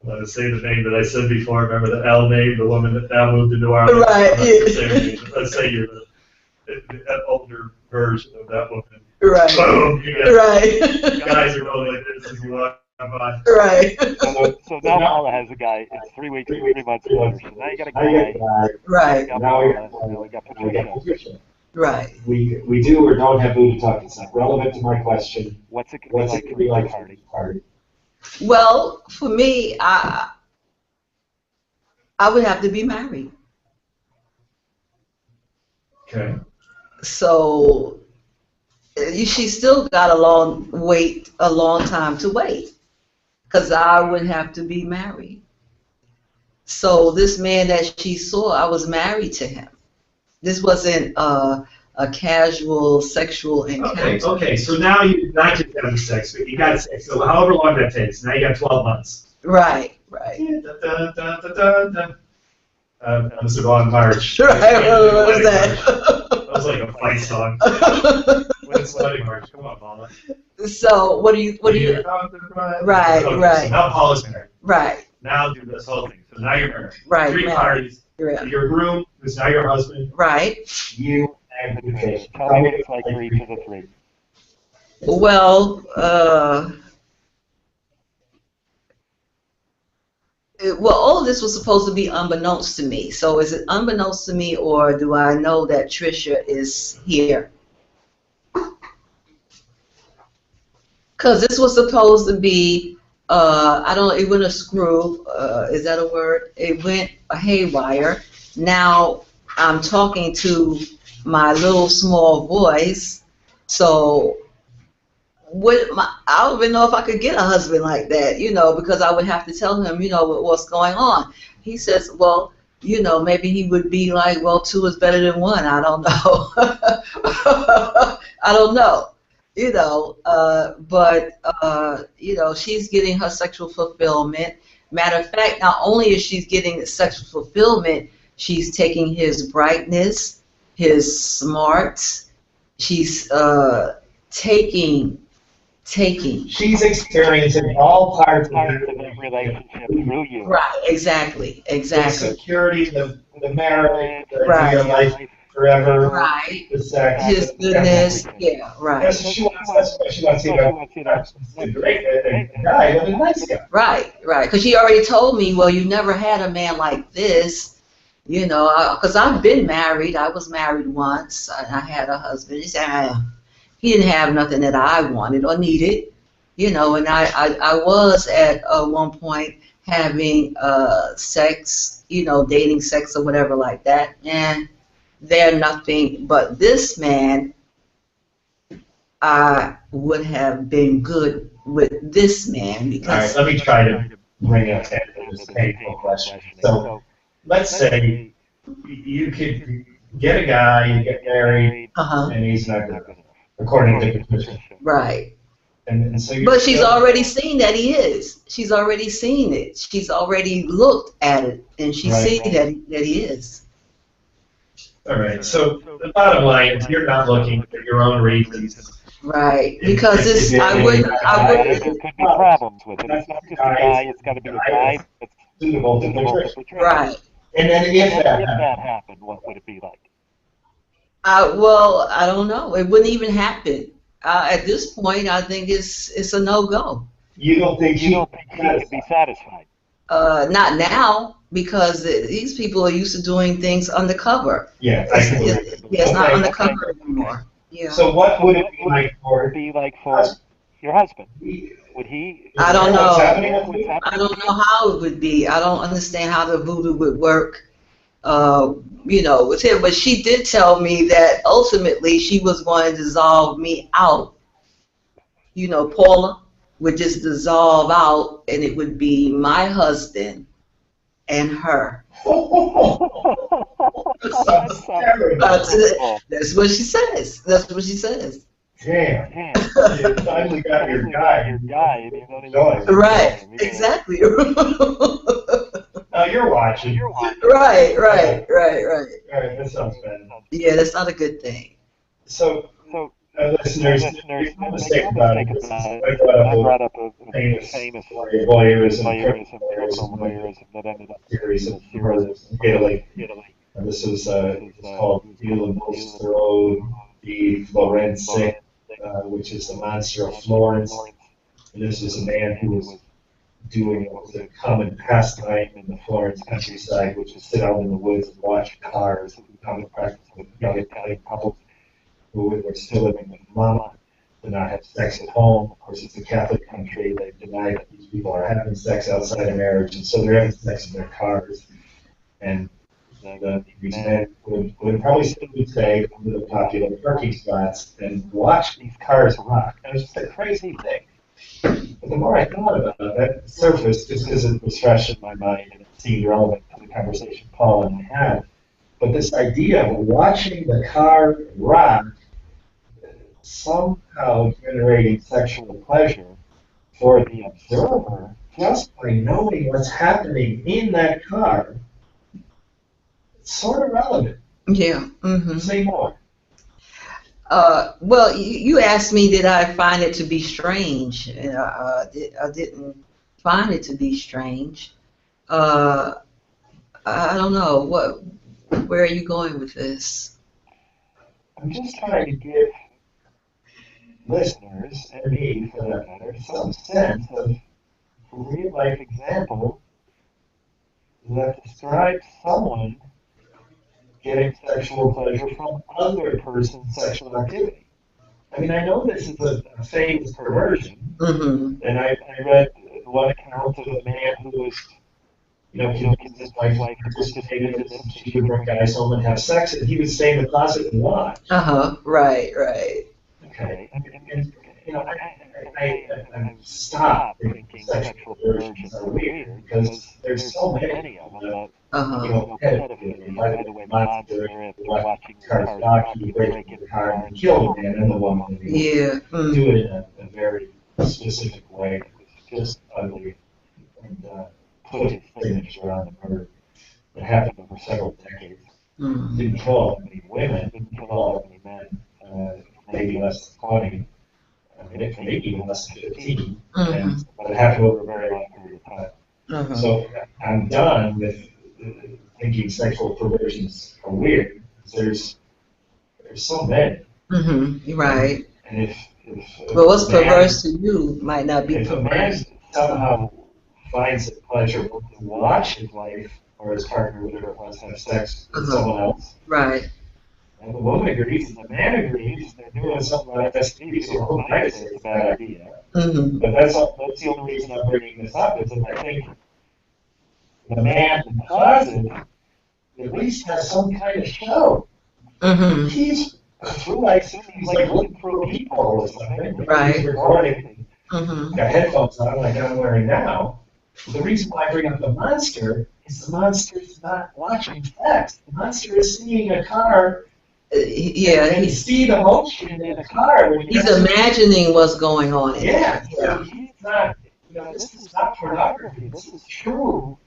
going to say the name that I said before. Remember the L name, the woman that now moved into our life? Right. I'm not gonna say her name, but let's say you're the older version of that woman. Right. Boom! You get Right. guys are going like this as you walk by. Right. So now Paula has a guy. It's 3 weeks, 3 months later. So now you got a guy. Right. Now We got Patricia. Right. We do or don't have Voodoo Talk. It's not relevant to my question. What's it gonna be like for a party? Well, for me, I would have to be married. Okay. So she still got a long time to wait, because I would have to be married. So this man that she saw, I was married to him. This wasn't a casual sexual encounter. Okay. So now you not just having sex, but you got sex. So however long that takes, now you got 12 months. Right. That was the wrong march. Right. What was that? That was like a fight song. What's wedding march? Come on, Paula. So what do you? Right. Okay, Right. So now Paula's married. Right. Now do this whole thing. So now you're married. Right. 3 married. parties. Yeah. Your groom, who's now your husband. Right. You and Patricia. Tell me what it's like for each of the 3. Well, all of this was supposed to be unbeknownst to me. So is it unbeknownst to me, or do I know that Trisha is here? Because this was supposed to be, I don't know, it went askew, is that a word? It went haywire. Now I'm talking to my little small voice, so I don't even know if I could get a husband like that, because I would have to tell him, what's going on. He says, well, maybe he would be like, well, 2 is better than 1. I don't know. I don't know. But she's getting her sexual fulfillment. Matter of fact, not only is she getting the sexual fulfillment, she's taking his brightness, his smarts. She's taking. She's experiencing all parts of the relationship through you. Right, exactly. the security, the marriage, Right. your life forever, Right. the sex. His goodness. Yeah, right. That's what she wants to see a great guy, but a nice guy. Right. Because she already told me, well, you never had a man like this, because I've been married. I was married once, and I had a husband. He said, he didn't have nothing that I wanted or needed, and I was at one point having sex, dating sex or whatever like that, and they're nothing but this man. I would have been good with this man because. All right, let me try to bring up this painful question. So let's say you could get a guy, you get married, and he's not good, according to Patricia. Right. And so but she's already seen that he is. She's already seen it. She's already looked at it, and she's seen that he is. All right. So the bottom line is you're not looking for your own reasons. Right. Because I wouldn't. There could be problems with it. It's not just a guy. It's got to be a guy that's suitable to Patricia. Right. And then if that happened, what would it be like? Well, I don't know. It wouldn't even happen. At this point, I think it's a no-go. You don't think he could be satisfied? Not now, because these people are used to doing things undercover. Yeah, it's not undercover anymore. Yeah. So what would it be like for your husband? Would he? I don't know. I don't know how it would be. I don't understand how the voodoo would work. With him, but she did tell me that ultimately she was going to dissolve me out. Paula would just dissolve out, and it would be my husband and her. That's what she says. That's what she says. Damn. You finally got your guy. And you don't even know right. Exactly. now you're watching. Right, right. All right, that sounds bad. Yeah, that's not a good thing. So, listeners, make no mistake about it. This is, I brought up a famous voyeurism, criminal voyeurism that ended up series of murders in Italy. And this was it's called Il Mostro di Florence, which is the monster of Florence. And this was a man who was doing what was a common pastime in the Florence countryside, which is sit out in the woods and watch cars. It was a common practice with young Italian couples who were still living with mama, did not have sex at home. Of course, it's a Catholic country. They deny that these people are having sex outside of marriage, and so they're having sex in their cars. And these men would probably still be today come to the popular parking spots and watch these cars rock. And it was just a crazy thing. But the more I thought about it, that surfaced just because it was fresh in my mind and it seemed relevant to the conversation Paul and I had. But this idea of watching the car rock somehow generating sexual pleasure for the observer just by knowing what's happening in that car, it's sort of relevant. Yeah. Mm-hmm. Say more. Well, you asked me, did I find it to be strange? And I didn't find it to be strange. I don't know. Where are you going with this? I'm just trying to give listeners, and me for that matter, some sense of a real-life example that describes someone getting sexual pleasure from other person's sexual activity. I mean, I know this is a famous perversion, and I read one account of a man who was, his wife participated in this, and she would bring guys home and have sex, and he would stay in the closet and watch. Right. Okay. I stopped thinking sexual perversions are weird because there's so many of them. Pedophilia, by the way, monster, watching cars rocky, breaking the car and kill the man and the woman. Yeah. Do it in a very specific way. It was just ugly. And put his signature on the murder. It happened over several decades. Didn't kill all that many women, didn't kill all that many men, maybe less than 20. Maybe even less than 15. But it happened over a very long period of time. So I'm done with thinking sexual perversions are weird. There's so many. Right. And if but what's perverse to you might not be perverse. If a man somehow finds it pleasurable to watch his wife or his partner, whatever it was, have sex with someone else. Right. And the woman agrees, and the man agrees, they're doing something like this. So who might say it's a bad idea? But that's the only reason I'm bringing this up, is that I think the man in the closet at least has some kind of show. He's looking for people or something. Right. He's recording. Got headphones on like I'm wearing now. The reason why I bring up the monster is the monster's not watching sex. The monster is seeing a car. And see the motion in the car. He's imagining what's going on. So he's not, this is not pornography. This is true.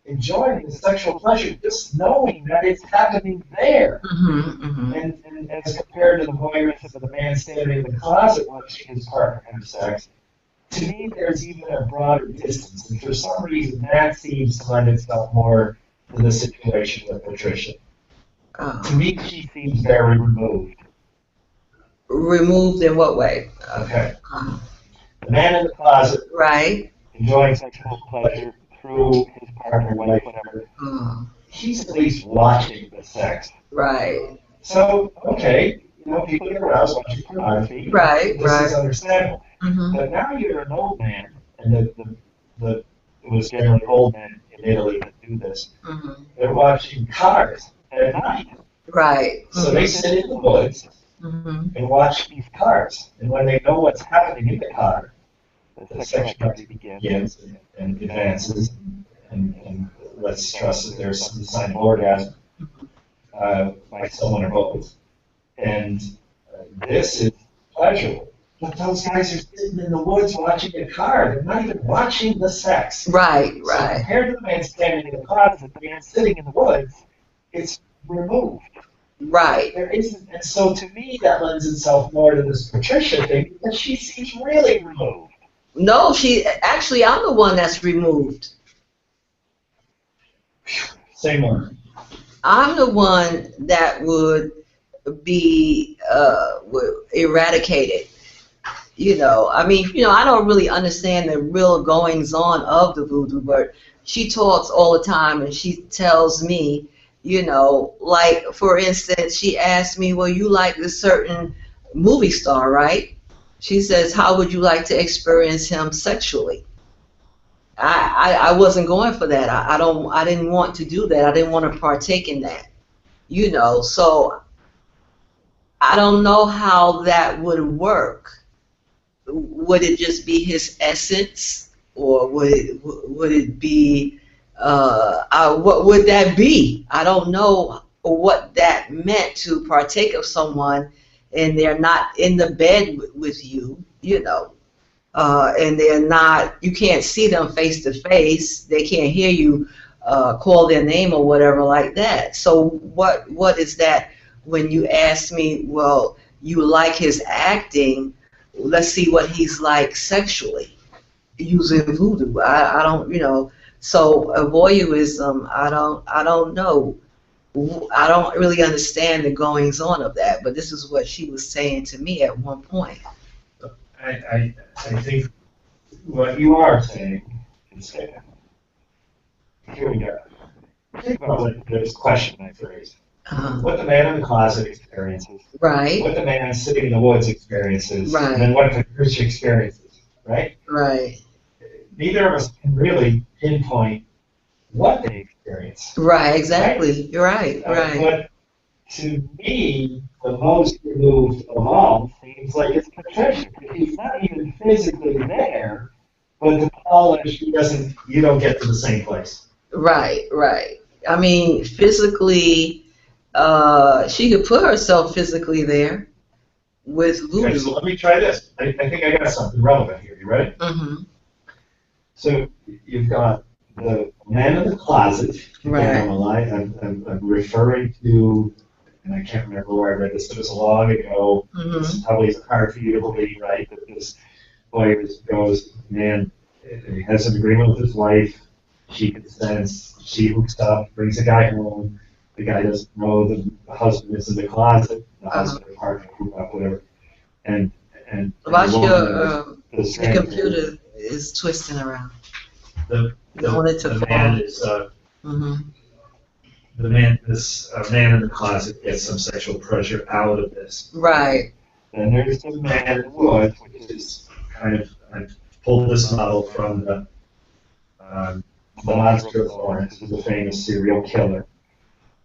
Enjoying the sexual pleasure, just knowing that it's happening there. And as compared to the voyeurism of the man standing in the closet watching his partner have sex, to me there's even a broader distance. And for some reason that seems to lend itself more to the situation with Patricia. To me, she seems very removed. Removed in what way? Okay. The man in the closet, right, enjoying sexual pleasure through his partner, wife, whatever. He's at least watching the sex. Right. So, okay, people get aroused watching pornography. Right. This is understandable. But now you're an old man, and it was generally old men in Italy that do this. They're watching cars at night. Right. So they sit in the woods and watch these cars. And when they know what's happening in the car, the sexual activity begins and advances. And let's trust that there's some sign of orgasm by someone or both. And this is pleasurable. But those guys are sitting in the woods watching a car. They're not even watching the sex. Right, So right, compared to the man standing in the closet, the man sitting in the woods, it's removed. right. There isn't, and so to me, that lends itself more to this Patricia thing because she seems really removed. No, actually, I'm the one that's removed. Say more. I'm the one that would be eradicated. I mean, I don't really understand the real goings on of the voodoo, but she talks all the time and she tells me, like, for instance, she asked me, well, you like this certain movie star, right? She says, how would you like to experience him sexually? I wasn't going for that. I didn't want to do that. I didn't want to partake in that. So I don't know how that would work. Would it just be his essence, or would it be what would that be? I don't know what that meant to partake of someone and they're not in the bed with you, and they're not. You can't see them face to face. They can't hear you call their name or whatever like that. So what is that when you ask me? Well, you like his acting. Let's see what he's like sexually using voodoo. I don't. So voyeurism. I don't know. I don't really understand the goings on of that. But this is what she was saying to me at one point. I think what you are saying is that, here we go. Think about this question I phrased. What the man in the closet experiences. Right. What the man sitting in the woods experiences. Right. And then what Patricia experiences. Right? Right. Neither of us can really pinpoint what they experience. Right, exactly. You're right, right. But to me, the most removed of all seems like it's Patricia. He's not even physically there, but the polish, you don't get to the same place. Right, right. I mean, physically, she could put herself physically there with voodoo. Okay, so let me try this. I think I got something relevant here. You ready? Mm-hmm. So you've got the man in the closet. Right. I'm referring to, and I can't remember where I read this, but it was long ago. Mm-hmm. This probably is hard for you to believe, right? That this boy goes, man, he has an agreement with his wife. She consents. She hooks up, brings a guy home. The guy doesn't know the husband is in the closet. The husband or partner hook up, whatever. And watch the your computer is twisting around. The man in the closet gets some sexual pleasure out of this. Right. And there's the man in the woods, which is kind of, I've pulled this model from the monster of Florence, who's a famous serial killer.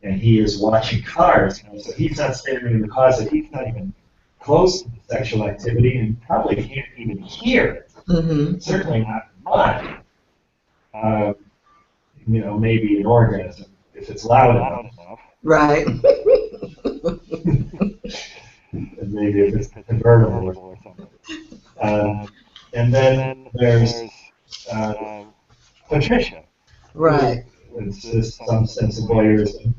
And he is watching cars, so he's not standing in the closet, he's not even close to the sexual activity, and probably can't even hear it. Mm-hmm. Certainly not mine. Maybe an orgasm, if it's loud enough. Right. And maybe if it's convertible or something. And then there's Patricia. Right. It's just some sense of voyeurism.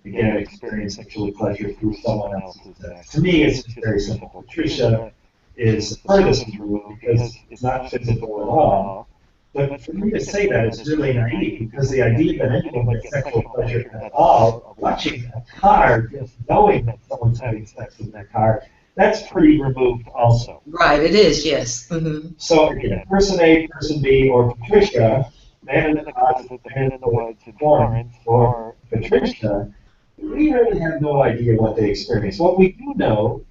Again, experience sexual pleasure through someone else's sex. To me, it's just very simple. Patricia is furthest removed because it's not physical at all. But for me to say that is really naive, because the idea that anyone gets sexual pleasure at all, watching a car, just knowing that someone's having sex in that car, that's pretty removed also. Right, it is, yes. Mm-hmm. So again, person A, person B, or Patricia, man in the closet, man in the woods in Florence, or Patricia, we really have no idea what they experience. What we do know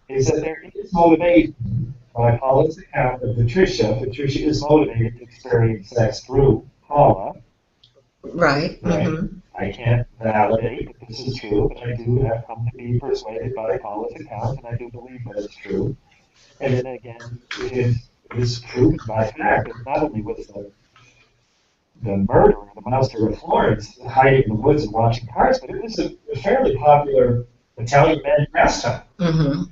is that there is motivation. By Paula's account of Patricia is motivated to experience sex through Paula. Right. Right? Mm-hmm. I can't validate that this is true, but I do have come to be persuaded by Paula's account, and I do believe that it's true. And then again, it is proven by fact that not only was the murderer, the monster of Florence, hiding in the woods and watching cars, but it was a fairly popular Italian men pastime.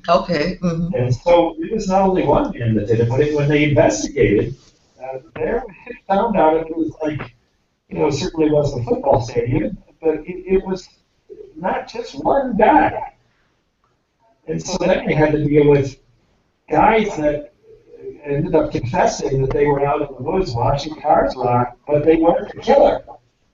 Okay. And so it was not only one man that did it, but when they investigated, they found out it was like, it certainly wasn't a football stadium, but it was not just one guy. And so then they had to deal with guys that ended up confessing that they were out in the woods watching cars rock, but they weren't the killer.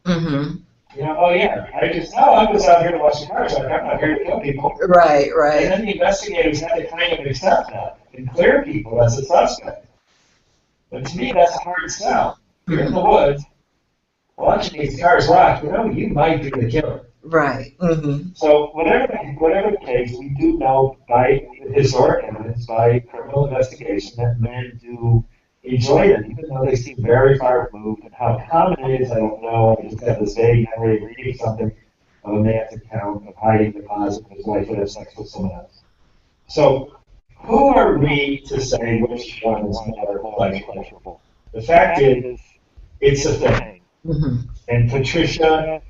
Oh yeah, I was out here to watch the cars rock. I'm not here to kill people. Right. And then the investigators had to kind of accept that and clear people as a suspect. But to me, that's a hard sell. You're in the woods, watching these cars rock. You might be the killer. Right. So whatever the case, we do know by historic evidence, by criminal investigation, that men do enjoy it, even though they seem very far removed. And how common it is, I don't know. I just have this vague memory of reading something of a man's account of hiding the closet of his wife would have sex with someone else. So who are we to say which one is more pleasurable? The fact is, it's a thing. And Patricia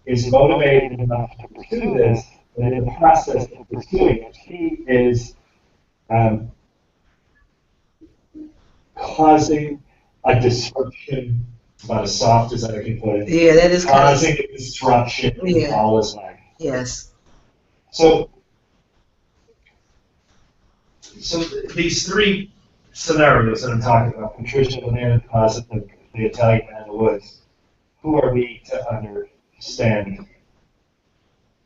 is motivated enough to pursue this, and in the process of pursuing it, she is causing a disruption, about as soft as I can put it. Yeah, that is causing a disruption in all his life. Yes. So these three scenarios that I'm talking about, Patricia, the man in the closet, the Italian man in the woods, who are we to understand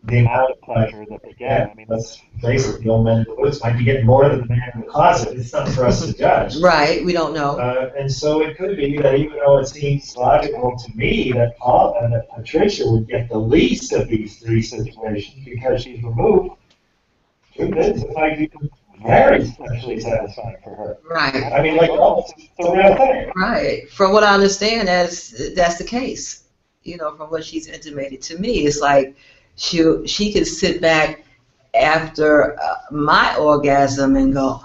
the amount of pleasure that they get? I mean, let's face it, the old man in the woods might be getting more than the man in the closet. It's not for us to judge. Right, we don't know. And so it could be that even though it seems logical to me that Patricia would get the least of these three situations because she's removed, truth is, it might be very sexually satisfying for her. Right. I mean, like, it's a real thing. Right. From what I understand, that's the case. From what she's intimated to me, it's like she could sit back after my orgasm and go,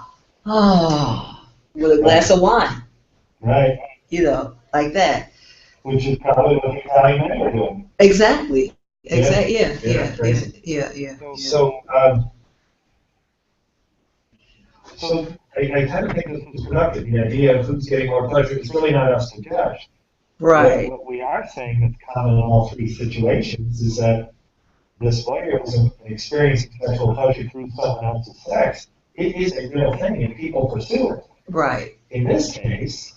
oh, with a glass of wine. Right. Like that. Which is probably what the Italian men are doing. Exactly. Yeah. So I kind of think this is productive. The idea of who's getting more pleasure is really not us to judge. Right. What we are saying that's common in all three situations is that this voyeurism and experiencing sexual pleasure through someone else's sex, it is a real thing and people pursue it. Right. In this case,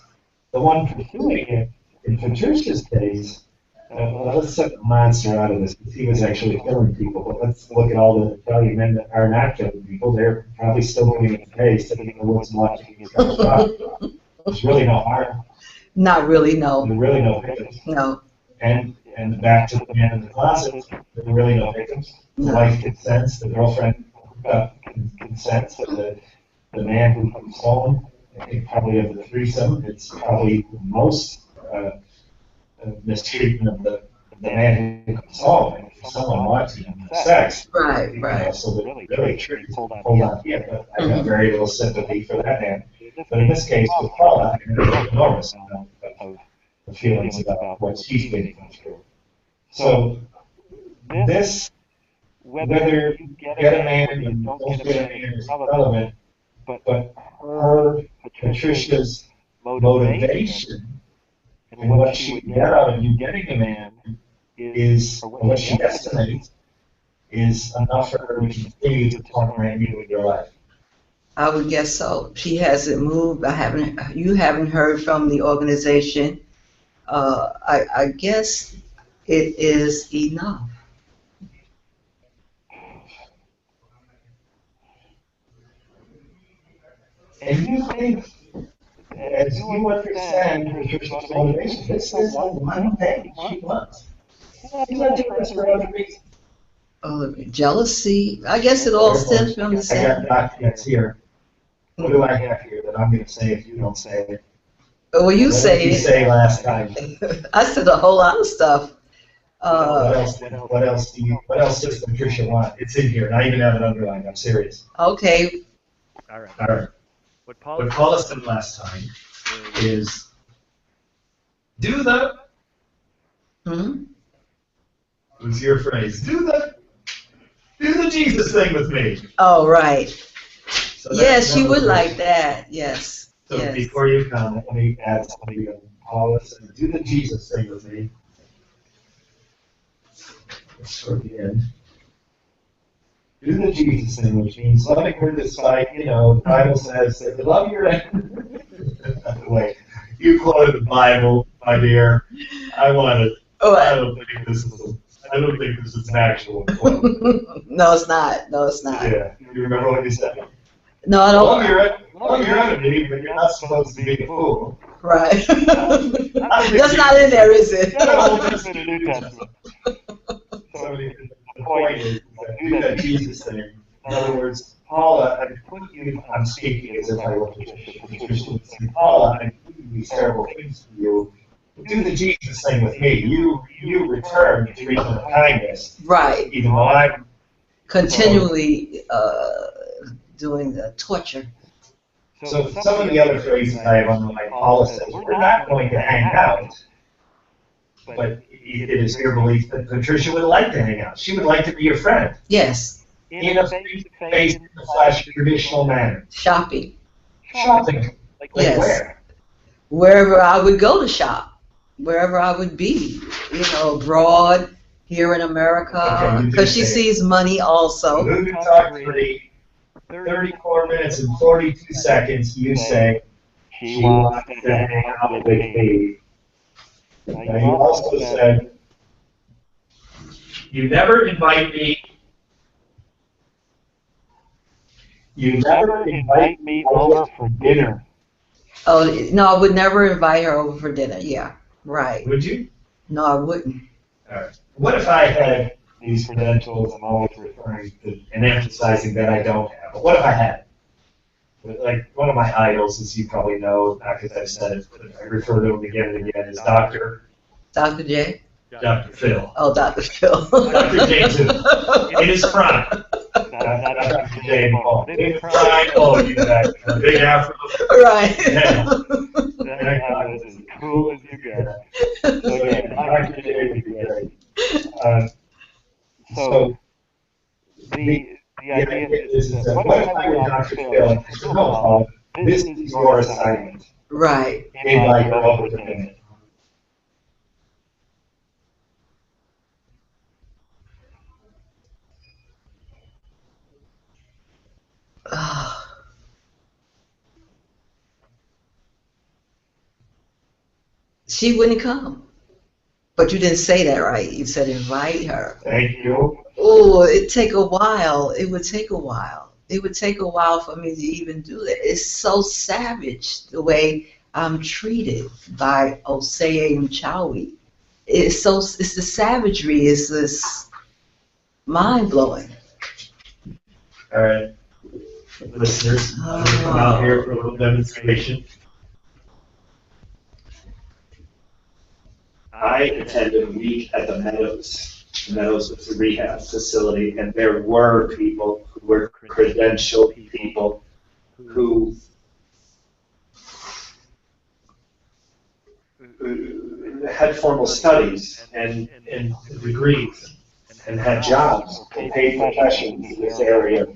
the one pursuing it, in Patricia's case, let's set the monster out of this because he was actually killing people. But let's look at all the Italian men that are not killing people. They're probably still doing it today, sitting in the woods and watching his guys rock. There's really no harm. Not really, no. There's really no victims. No. And back to the man in the closet, there are really no victims. The wife consents, the girlfriend consents, the man who comes home. I think probably of the threesome, it's probably the most mistreatment of the man who comes home. And if someone wants to have sex, right. So the really treats hold on here. But I have very little sympathy for that man. But in this case, with Paula, I have an enormous amount of feelings about what she's being through. So this, whether you get a man or you don't get a man is relevant, but her, Patricia's motivation and what she would get out of you getting a man is, or what she estimates, is enough for her to continue to torment you in your life. I would guess so. She hasn't moved. You haven't heard from the organization. I guess it is enough. And you think, as you understand Patricia's motivation, this is one thing she wants. She's not doing this for other reasons. Jealousy. I guess it all stems from the same. I got documents here. What do I have here that I'm going to say if you don't say it? Well, you What say did you it. say last time? I said a whole lot of stuff. What else does Patricia want? It's in here, and I even have it underlined. I'm serious. Okay. All right. What Paula said last time is do the. Hmm? It was your phrase. Do Do the Jesus thing with me. Oh, right. So Yes, she that would was like that. Yes. So Yes. before you comment, let me add something. Paula said, do the Jesus thing with me. It's toward the end. Do the Jesus thing, which means loving her despite, the Bible says that you love your enemy. Wait, you quoted the Bible, my dear. I don't think this is an actual quote. No, it's not. No, it's not. Yeah, you remember what you said? No, I don't. Love your enemy, but you're not supposed to be a fool. Right. That's not in there, is it? No, that's in the New Testament. So the point is that do that Jesus thing. In other words, Paula, I'm speaking as if I were Patricia would say, Paula, I'm doing these terrible things to you. Do the Jesus thing with me. You return the treatment of kindness. Right. Even though I'm Continually doing the torture. So some of the other phrases I have on my Paula says, we're not going to hang out, but it is your belief that Patricia would like to hang out. She would like to be your friend. Yes. In a face in the flesh traditional manner. Shopping. Shopping. Like Yes. where? Wherever I would go to shop. Wherever I would be. Abroad, here in America. Okay, Because she sees money also. Voodoo Talk 3, 34 minutes and 42 seconds, you say, she wants to hang out with me. Now you also said, You never invite me. you never invite me over for dinner. Oh, no, I would never invite her over for dinner. Yeah. Right. Would you? No, I wouldn't. All right. What if I had these credentials I'm always referring to and emphasizing that I don't have? But what if I had? Like one of my idols, as you probably know, not because I've said it, but I refer to him again and again, is Dr. J? Dr. Phil. Oh, Dr. Phil. Dr. Jason, in his prime. Not Dr. J and Paul. In his prime, oh, you guys, a big afro. Right. Yeah. That was as cool as you get. So yeah, Dr. J would be great. So the idea is that what if I were Dr. Phil and said, no, Paul, this is your assignment. Right. Invite her over to dinner. She wouldn't come. But you didn't say that right. You said invite her. Thank you. Oh, it'd take a while. It would take a while. It would take a while for me to even do that. It's so savage the way I'm treated by Osei Mchawi. It's the savagery is this mind blowing. All right. Listeners, I'm going to come out here for a little demonstration. I attended a week at the Meadows. The Meadows was a rehab facility, and there were people who were credentialed people who had formal studies and degrees and had jobs and paid professions in this area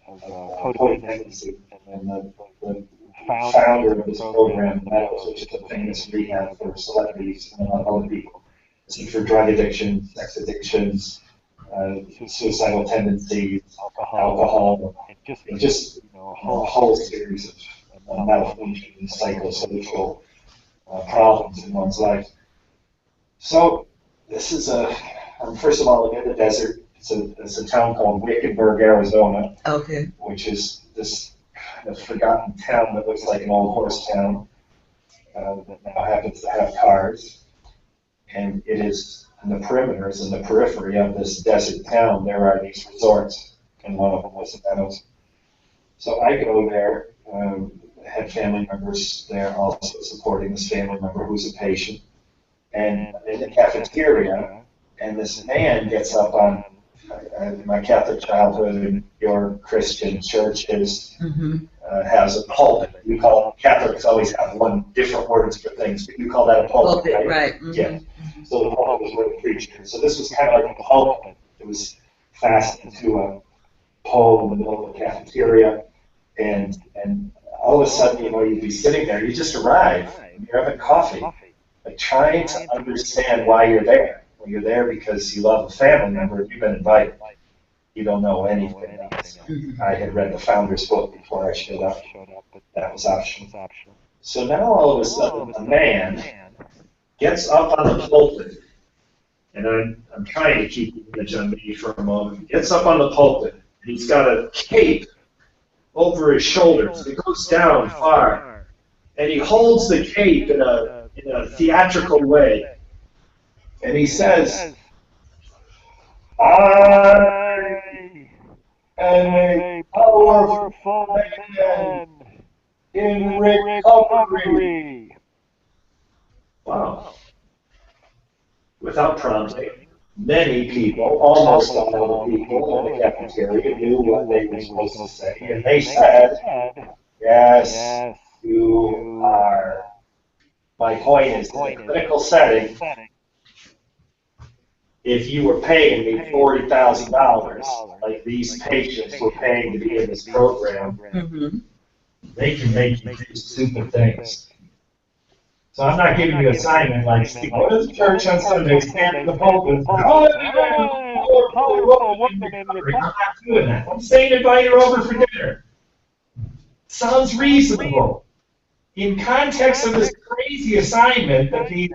of codependency. And the founder of this program, Meadows, which is a famous rehab for celebrities and a lot of other people, it's for drug addiction, sex addictions, suicidal tendencies, alcohol, and just a whole series of malfunction and psychosocial problems in one's life. So this is first of all, in the desert. It's a town called Wickenburg, Arizona, Okay. which is this kind of forgotten town that looks like an old horse town that now happens to have cars. And it is in the perimeters, in the periphery of this desert town, there are these resorts, and one of them was the Meadows. So I go there, had family members there also supporting this family member who's a patient, and in the cafeteria, and this man gets up on my Catholic childhood and your Christian churches has a pulpit. You call Catholics always have different words for things, but you call that a pulpit, right? Right. Yeah. So the pulpit was where the preacher. So this was kind of like a pulpit. It was fastened to a pole in the middle of the cafeteria, and all of a sudden, you'd be sitting there, you just arrive, and you're having coffee, like trying to understand why you're there. Well, you're there because you love a family member, you've been invited. You don't know anything else. I had read the founder's book before I showed up, but that was optional. So now all of a sudden, a man gets up on the pulpit, and I'm trying to keep the image on me for a moment. He gets up on the pulpit, and he's got a cape over his shoulders. It goes down far, and he holds the cape in a theatrical way, and he says, "I am a powerful man in recovery." Wow. Without prompting, many people, almost all the people in the cafeteria knew what they were supposed to say, and they said, "Yes, you are." My point is, in a clinical setting, if you were paying me $40,000, like these patients were paying to be in this program, they can make you do stupid things. So I'm not giving you an assignment like, Steve, go to the church on Sunday, stand in the pulpit, I'm not doing that. I'm saying invite her over for dinner. Sounds reasonable. In context of this crazy assignment that the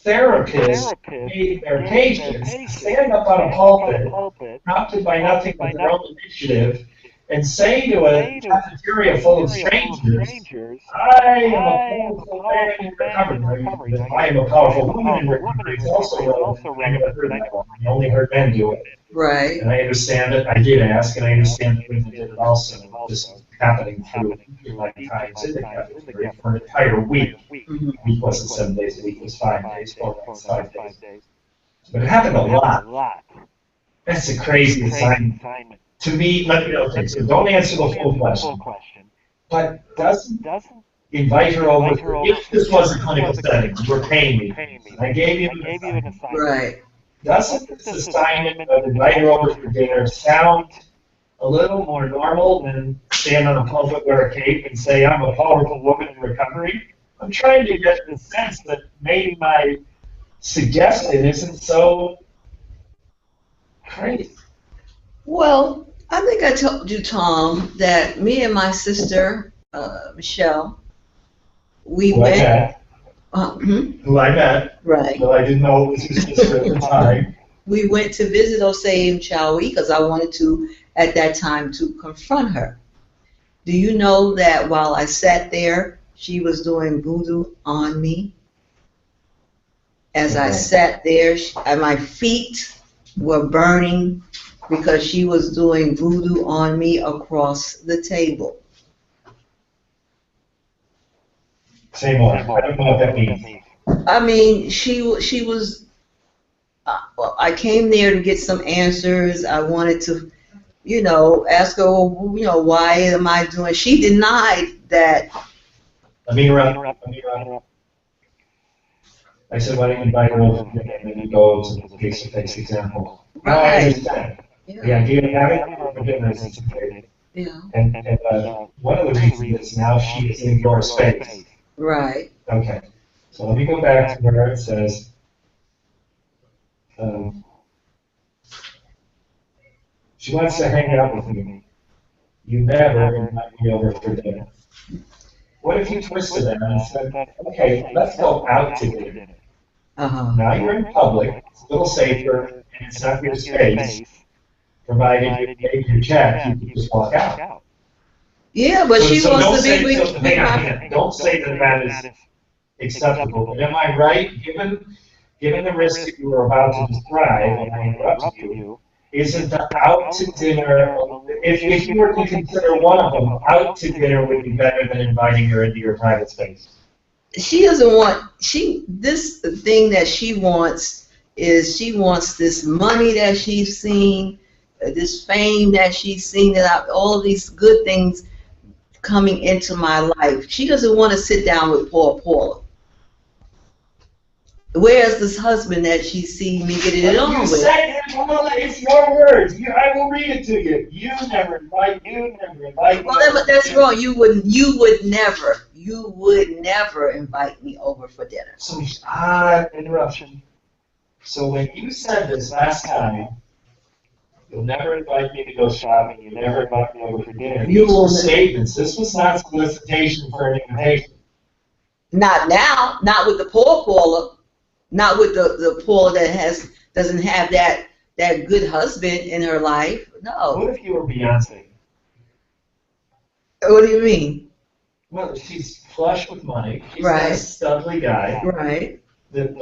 therapists made their patients stand up on a pulpit, prompted by nothing but their own initiative, and say to a cafeteria full of strangers, "I am a powerful man in recovery." But I am a powerful woman in recovery is also relevant. I never heard that one. I only heard men do it. Right. And I understand it. I did ask, and I understand that women did it also. This was happening through like times in the cafeteria for an entire week. The week wasn't 7 days a week, it was 5 days, 4 days, 5 days. But it happened a lot. That's a crazy assignment. To me, okay, so don't answer the full question. But doesn't invite her over, if this was a clinical setting, you were paying me, and I gave you an assignment. Right. Doesn't this assignment of invite her over for dinner sound a little more normal than stand on a pulpit, wear a cape, and say, "I'm a powerful woman in recovery"? I'm trying to get the sense that maybe my suggestion isn't so crazy. Well, I think I told you, Tom, that me and my sister, Michelle, we Who went. Who I met. Right. Well, I didn't know it was your sister at the time. We went to visit Osei Chawi because I wanted to, at that time, to confront her. Do you know that while I sat there, she was doing voodoo on me? As I sat there, my feet were burning because she was doing voodoo on me across the table. Say more. I don't know what that means. I mean, she was. I came there to get some answers. I wanted to, ask her, why am I doing? She denied that. Let me interrupt. I said, why don't you invite her over and then you go to the face-to-face example. Now I understand. Yeah. The idea of having her for dinner is intimidating. Yeah. And one of the reasons is now she is in your space. Right. Okay. So let me go back to where it says, she wants to hang out with me. You never invite me over for dinner. What if you twisted that and said, okay, let's go out to dinner. Now you're in public, it's a little safer, and it's not your space. Provided you pay your check, you can just walk out. Yeah, but she wants to be with me. Don't say that is acceptable. But am I right? Given the risk that you were about to describe, and I interrupted you, isn't the out to dinner, if you were to consider one of them, out to dinner would be better than inviting her into your private space? She doesn't want, this thing that she wants is she wants this money that she's seen, this fame that she's seen, all these good things coming into my life. She doesn't want to sit down with poor Paula. Where's this husband that she's seen me getting it on You with? said it, Paula. It's your words. I will read it to you. You never invite me. Well, that's wrong. You would never invite me over for dinner. So, interruption. So when you said this last time, you'll never invite me to go shopping, you never invite me over for dinner. These were statements. This was not solicitation for an invitation. Not now. Not with the poor Paula. Not with the Paula that doesn't have that good husband in her life. No. What if you were Beyonce? What do you mean? Well, she's flush with money. She's Right. a studly guy. Right. The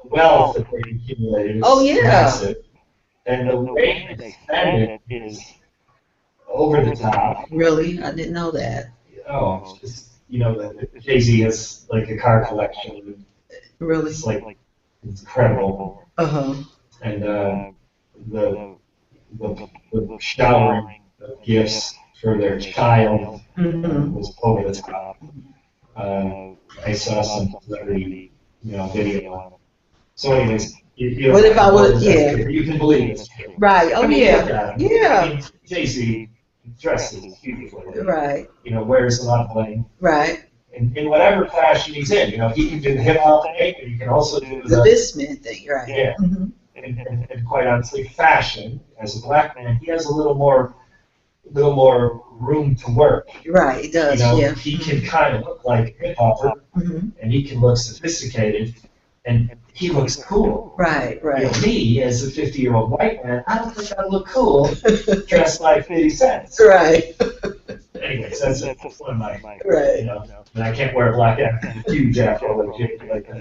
wealth that they accumulated is massive. And the way they spend it is over the top. Really? I didn't know that. Oh, it's just, Jay-Z has like a car collection. Really? It's like, it's incredible. Uh-huh. And the showering of gifts for their child was over the top. I saw some celebrity, video on it. So anyways, What if I would, yeah. You can believe it's true. Right. Oh, yeah. Yeah. I mean, Jay-Z dresses beautifully. Right. Wears a lot of bling. Right. In whatever fashion he's in, he can do the hip hop thing, but he can also do the businessman thing, right? Yeah. Mm-hmm. And quite honestly, fashion as a black man, he has a little more room to work. Right, he does. Yeah. He can kind of look like a hip hopper, and he can look sophisticated, and he looks cool. Right, right. Me, as a 50-year-old white man, I don't think I look cool dressed like 50 cents. Right. Anyways, that's one of my, right. And I can't wear a black huge afro like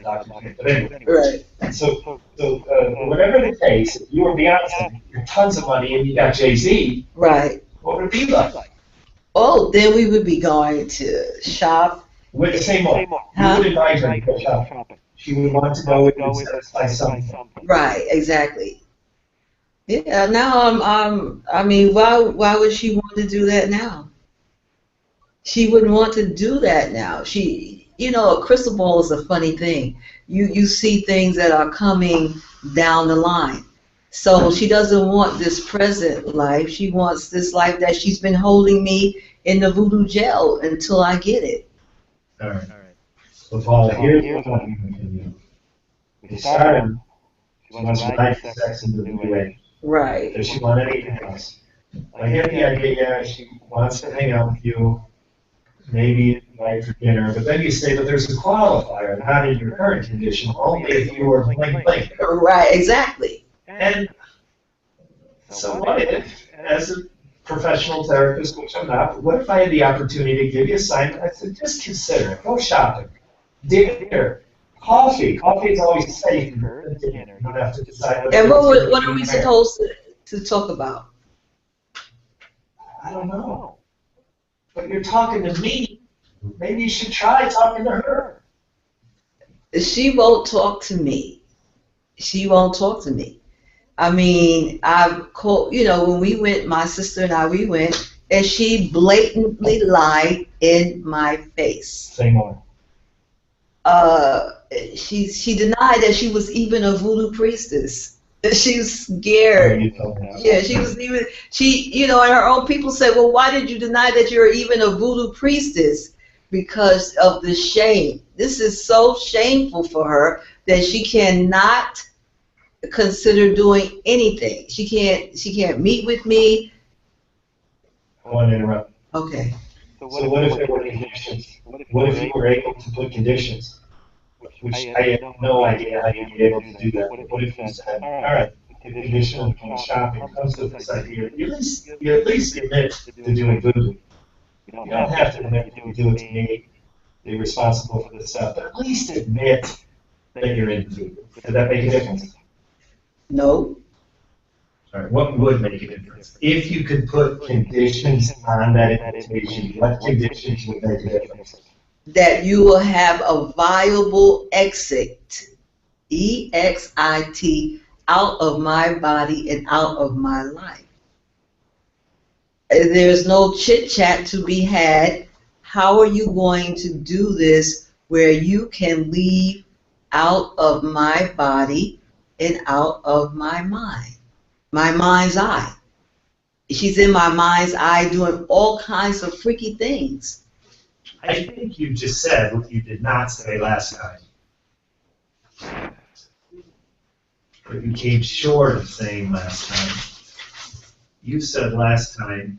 Dr. J. But anyway. Right. So whatever the case, if you were Beyonce, you have tons of money, and you got Jay-Z. Right. What would it be like? Oh, then we would be going to shop. With the same more. You would invite her to go shopping. She would want to go with you and buy something. Right, exactly. Yeah, now I mean, why would she want to do that now? She wouldn't want to do that now. A crystal ball is a funny thing. You see things that are coming down the line. So she doesn't want this present life. She wants this life that she's been holding me in the voodoo jail until I get it. All right. So Paula, here's what I'm going to do. We started. She wants to life, sex, and the new age. Right. Does she want anything else? I get the idea. Yeah, she wants to hang out with you. Maybe invite for dinner, but then you say that there's a qualifier, not in your current condition, only if you were blank. Right, exactly. And so what if, as a professional therapist, which I'm not, what if I had the opportunity to give you a assignment? I said, just consider it. Go shopping. Dinner. Coffee. Coffee is always safer than dinner. You don't have to decide. And what are we supposed to talk about? I don't know. But you're talking to me. Maybe you should try talking to her. She won't talk to me. She won't talk to me. I mean, when we went, my sister and I, we went, and she blatantly lied in my face. Say more. She denied that she was even a voodoo priestess. She was scared. Yeah, she was even, and her own people said, well, why did you deny that you're even a voodoo priestess? Because of the shame. This is so shameful for her that she cannot consider doing anything. She can't meet with me. I want to interrupt. Okay. So what if there were conditions? What if you were able to put conditions? Which I have no idea how you'd be able to do that. What if you said, all right, the condition of going shopping comes with this idea. You at least admit to doing voodoo. You don't have to admit that you do it to me. You're responsible for this stuff, but at least admit that you're into voodoo. Does that make a difference? No. All right, what would make a difference? If you could put conditions on that invitation, what conditions would make a difference? That you will have a viable exit, EXIT, out of my body and out of my life. There's no chit-chat to be had. How are you going to do this where you can leave out of my body and out of my mind, my mind's eye. She's in my mind's eye doing all kinds of freaky things. I think you just said what you did not say last time. But you came short of saying last time. You said last time,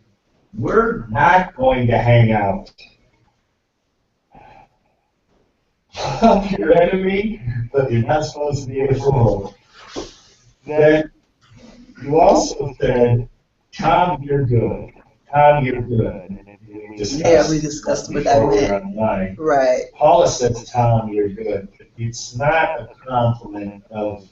We're not going to hang out. Love your enemy, but you're not supposed to be a fool. Then you also said, Tom, you're good. Tom, you're good. Yeah, we discussed what that meant. Online. Right. Paula says, Tom, you're good. It's not a compliment of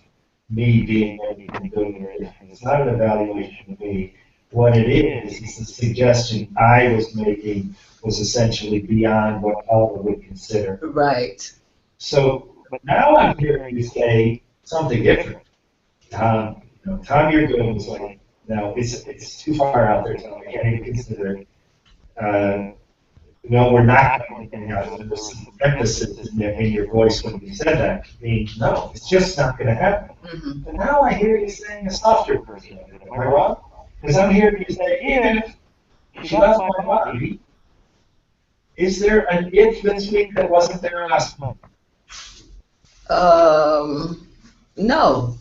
me being anything good or anything. It's not an evaluation of me. What it is the suggestion I was making was essentially beyond what Paula would consider. Right. So, but now I'm hearing you say, something different. Tom, you're good. Was like, no, it's too far out there, Tom. I can't even consider it. No, we're not going to hang out. There was some emphasis in your voice when you said that. I mean, no, it's just not going to happen. Mm-hmm. But now I hear you saying a softer version of it. Am I wrong? Because I'm hearing you say, if she loves my body, is there an if this week that wasn't there last month? No.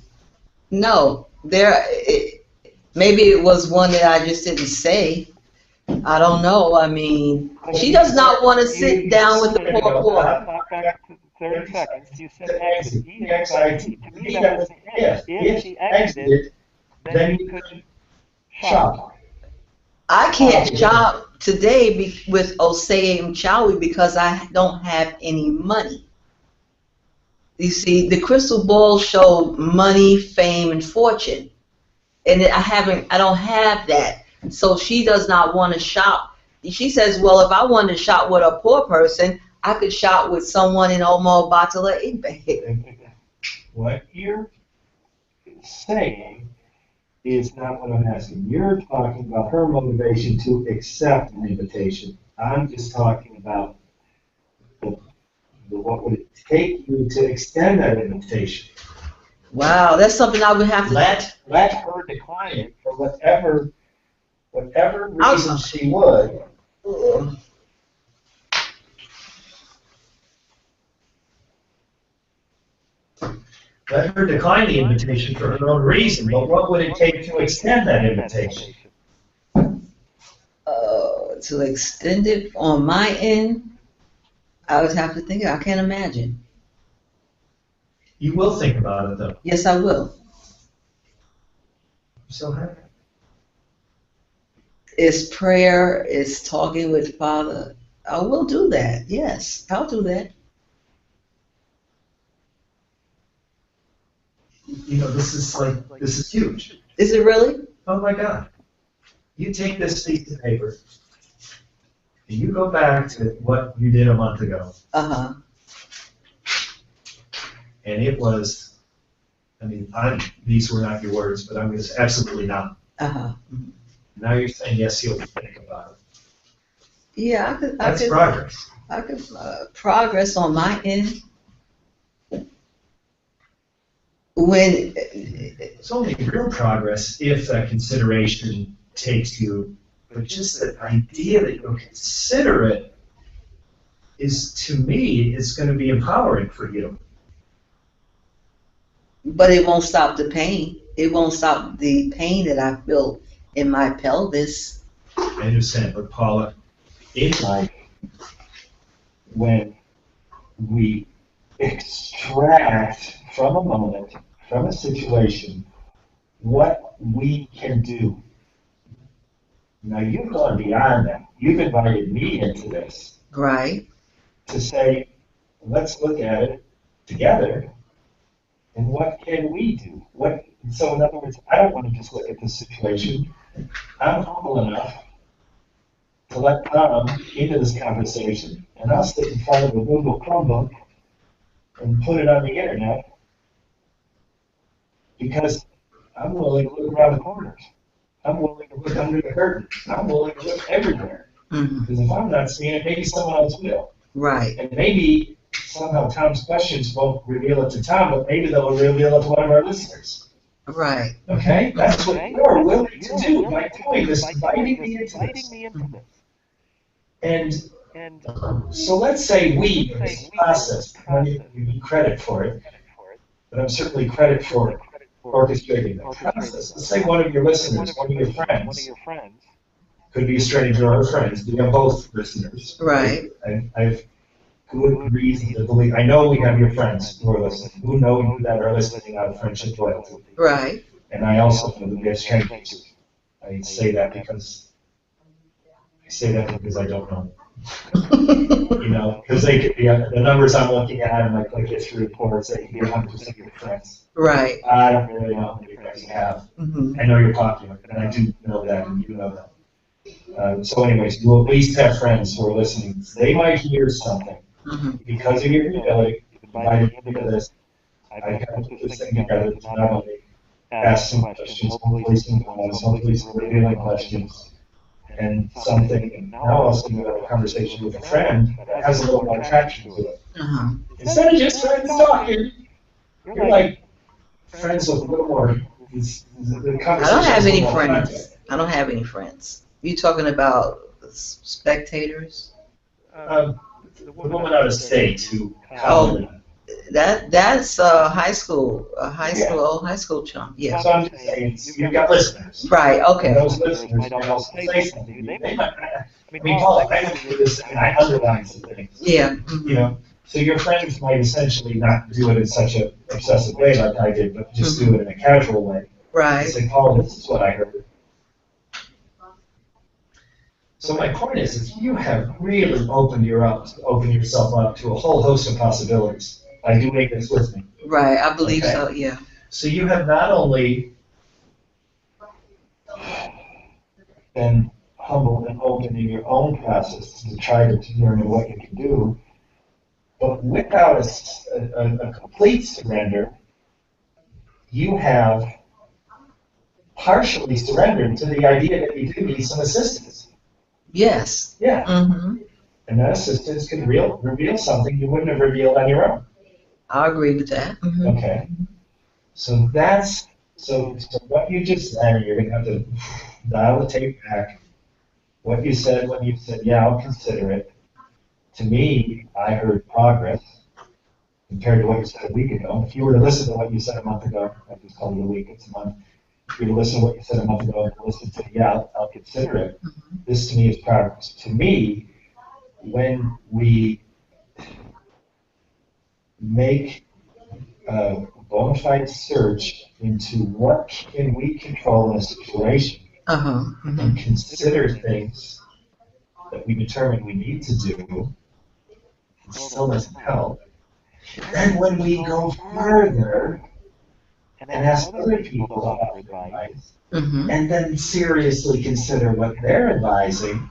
Maybe it was one that I just didn't say. I don't know. I mean, she does not want to sit down with the poor. Back to 30 seconds. You said exit. E-X-I-T. To me, that was the if she exited, then you could shop. I can't shop today with Osei and Chowie because I don't have any money. You see, the crystal ball showed money, fame, and fortune, and I don't have that. So she does not want to shop. She says, well, if I wanted to shop with a poor person, I could shop with someone in Omo Batala Igbe. What you're saying is not what I'm asking. You're talking about her motivation to accept an invitation. I'm just talking about what would it take you to extend that invitation. Wow, that's something I would have to... Let her decline it for whatever reason she would. Let her decline the invitation for her own reason, but what would it take to extend that invitation? To extend it on my end, I would have to think. I can't imagine. You will think about it, though. Yes, I will. I'm so happy. It's prayer, it's talking with Father. I will do that. Yes, I'll do that. You know, this is huge. Is it really? Oh my God. You take this piece of paper, and you go back to what you did a month ago. Uh-huh. And it was, these were not your words, but it was absolutely not. Uh-huh. Now you're saying, yes, you'll think about it. Yeah, That's progress. I could progress on my end. When It's only real progress if that consideration takes you, but just the idea that you'll consider it is, to me, is going to be empowering for you. But it won't stop the pain. It won't stop the pain that I feel in my pelvis. I understand, but Paula, In life, when we extract from a moment, from a situation, what we can do. Now you've gone beyond that. You've invited me into this. Right. To say, let's look at it together, and what can we do? So in other words, I don't want to just look at this situation. I'm humble enough to let Tom into this conversation, and I'll sit in front of a Google Chromebook and put it on the internet because I'm willing to look around the corners. I'm willing to look under the curtain. I'm willing to look everywhere. Mm-hmm. Because if I'm not seeing it, maybe someone else will. Right. And maybe somehow Tom's questions won't reveal it to Tom, but maybe they'll reveal it to one of our listeners. Right. Okay? That's what you're willing to do by doing this, inviting me into this. And so let's say we, in this process, I don't give you credit for it, but I'm certainly credit for orchestrating the process. Let's say one of your listeners, one of your friends, could be a stranger or a friend, we have both listeners. Right. I've good reason to believe, I know we have your friends who are listening, who know you that are listening out of friendship loyalty. Right. And I also know that we have strangers. I say that because I don't know. You know, because they could be, the numbers I'm looking at, and I click it through reports, they could be 100% of your friends. Right. I don't really know how many friends you have. Mm-hmm. I know you're popular, and I do know that, and you know that. So anyways, you'll at least have friends who are listening. They might hear something. Mm-hmm. Because of your humility, invited me to this, I got this thing together to not only ask some questions, hopefully some ones, hopefully some revealing questions, and something, and now also you have a conversation with a friend that has a little more traction to it. Uh-huh. Instead of just friends talking, you're like friends with a little more. I don't have any friends. I don't have any friends. You talking about spectators? The woman out of state who Oh, that's high school, old high school chum. Yeah. So I'm just saying, you've got listeners. Right. Okay. And those listeners might also say something. They might, I mean, Paul, I went through this and I underlined some things. Yeah. You know, so your friends might essentially not do it in such an obsessive way like I did, but just do it in a casual way. Right. Say, Paul, this is what I heard. So my point is you have really opened yourself up to a whole host of possibilities by doing this with me. Right, I believe Okay. so, yeah. So you have not only been humble and open in your own process to try to determine what you can do, but without a complete surrender, you have partially surrendered to the idea that you do need some assistance. Yes. Yeah. Mm-hmm. And that assistance can reveal something you wouldn't have revealed on your own. I agree with that. Mm-hmm. Okay. So that's, so what you just said, you're going to have to dial the tape back. What you said when you said, yeah, I'll consider it. To me, I heard progress compared to what you said a week ago. If you were to listen to what you said a month ago, I just called it a week, it's a month. If you were to listen to what you said a month ago and listen to, yeah, I'll consider it. Mm-hmm. This to me is progress. To me, when we make a bona fide search into what can we control in a situation Uh-huh. and Mm-hmm. consider things that we determine we need to do, it still doesn't help. Then when we go further and ask other people to offer advice, Mm-hmm. and then seriously consider what they're advising,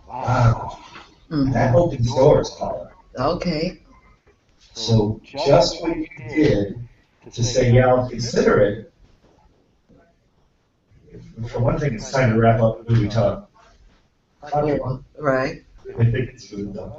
wow, Mm-hmm. that opens doors, Paula. Okay. So just what you did to say, yeah, I'll consider it, for one thing, it's time to wrap up Voodoo Talk. Right. I think it's Voodoo Talk.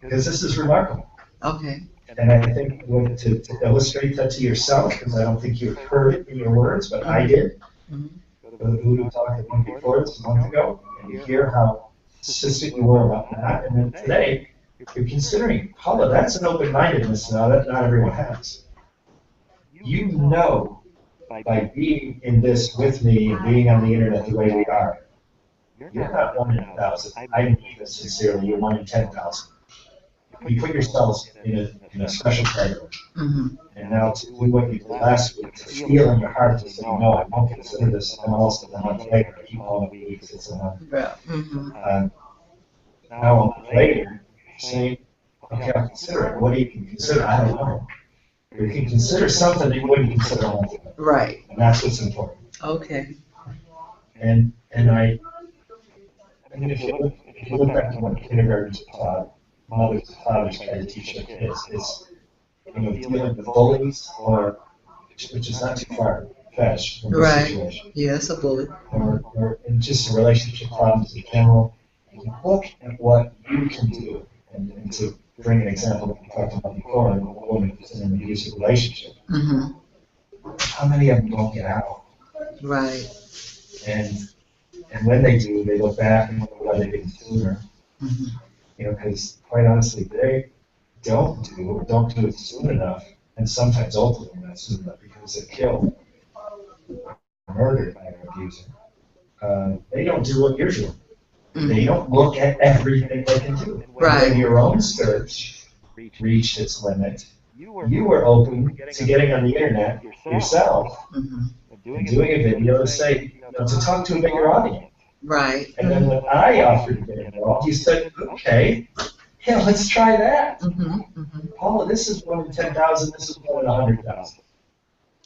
Because this is remarkable. Okay. And I think to illustrate that to yourself, because I don't think you've heard it in your words, but I did. Mm-hmm. For the Voodoo Talk that went before this a month ago, and you hear how insistent you were about that, and then today, you're considering, Paula, that's an open-mindedness now that not everyone has. You know, by being in this with me and being on the internet the way we are, you're not 1 in 1,000. I mean this sincerely, you're 1 in 10,000. You put yourselves in a special category. Mm-hmm. And now to do what you did last week, to feel in your heart to say, no, I won't consider this, and also a month later, I keep calling it weeks, it's a month. Yeah. Mm-hmm. Now a month later, saying, okay, I'll consider it. What do you can consider? I don't know. You can consider something that you wouldn't consider a month ago. Right. And that's what's important. Okay. And I mean, if you look back to what kindergartens taught, mothers and fathers try to teach their kids, is, dealing with bullies, or which is not too far fetched from this Right. situation, Yeah, it's a bullet. or in just relationship problems in general, look at what you can do. And to bring an example that we talked about before, a woman who's in an abusive relationship, how many of them don't get out? Right. And when they do, they look back and wonder why they didn't sooner. You know, because quite honestly, they don't do it soon enough, and sometimes ultimately not soon enough because they're killed, murdered by their abuser. They don't do what you're doing. They don't look at everything they can do. Right. When your own search reached its limit, you were open to getting on the internet yourself and doing a video to say, to talk to a bigger audience. Right. And then when I offered to get involved, you said, okay, yeah, let's try that. Paula, this is 1 in 10,000, this is 1 in 100,000.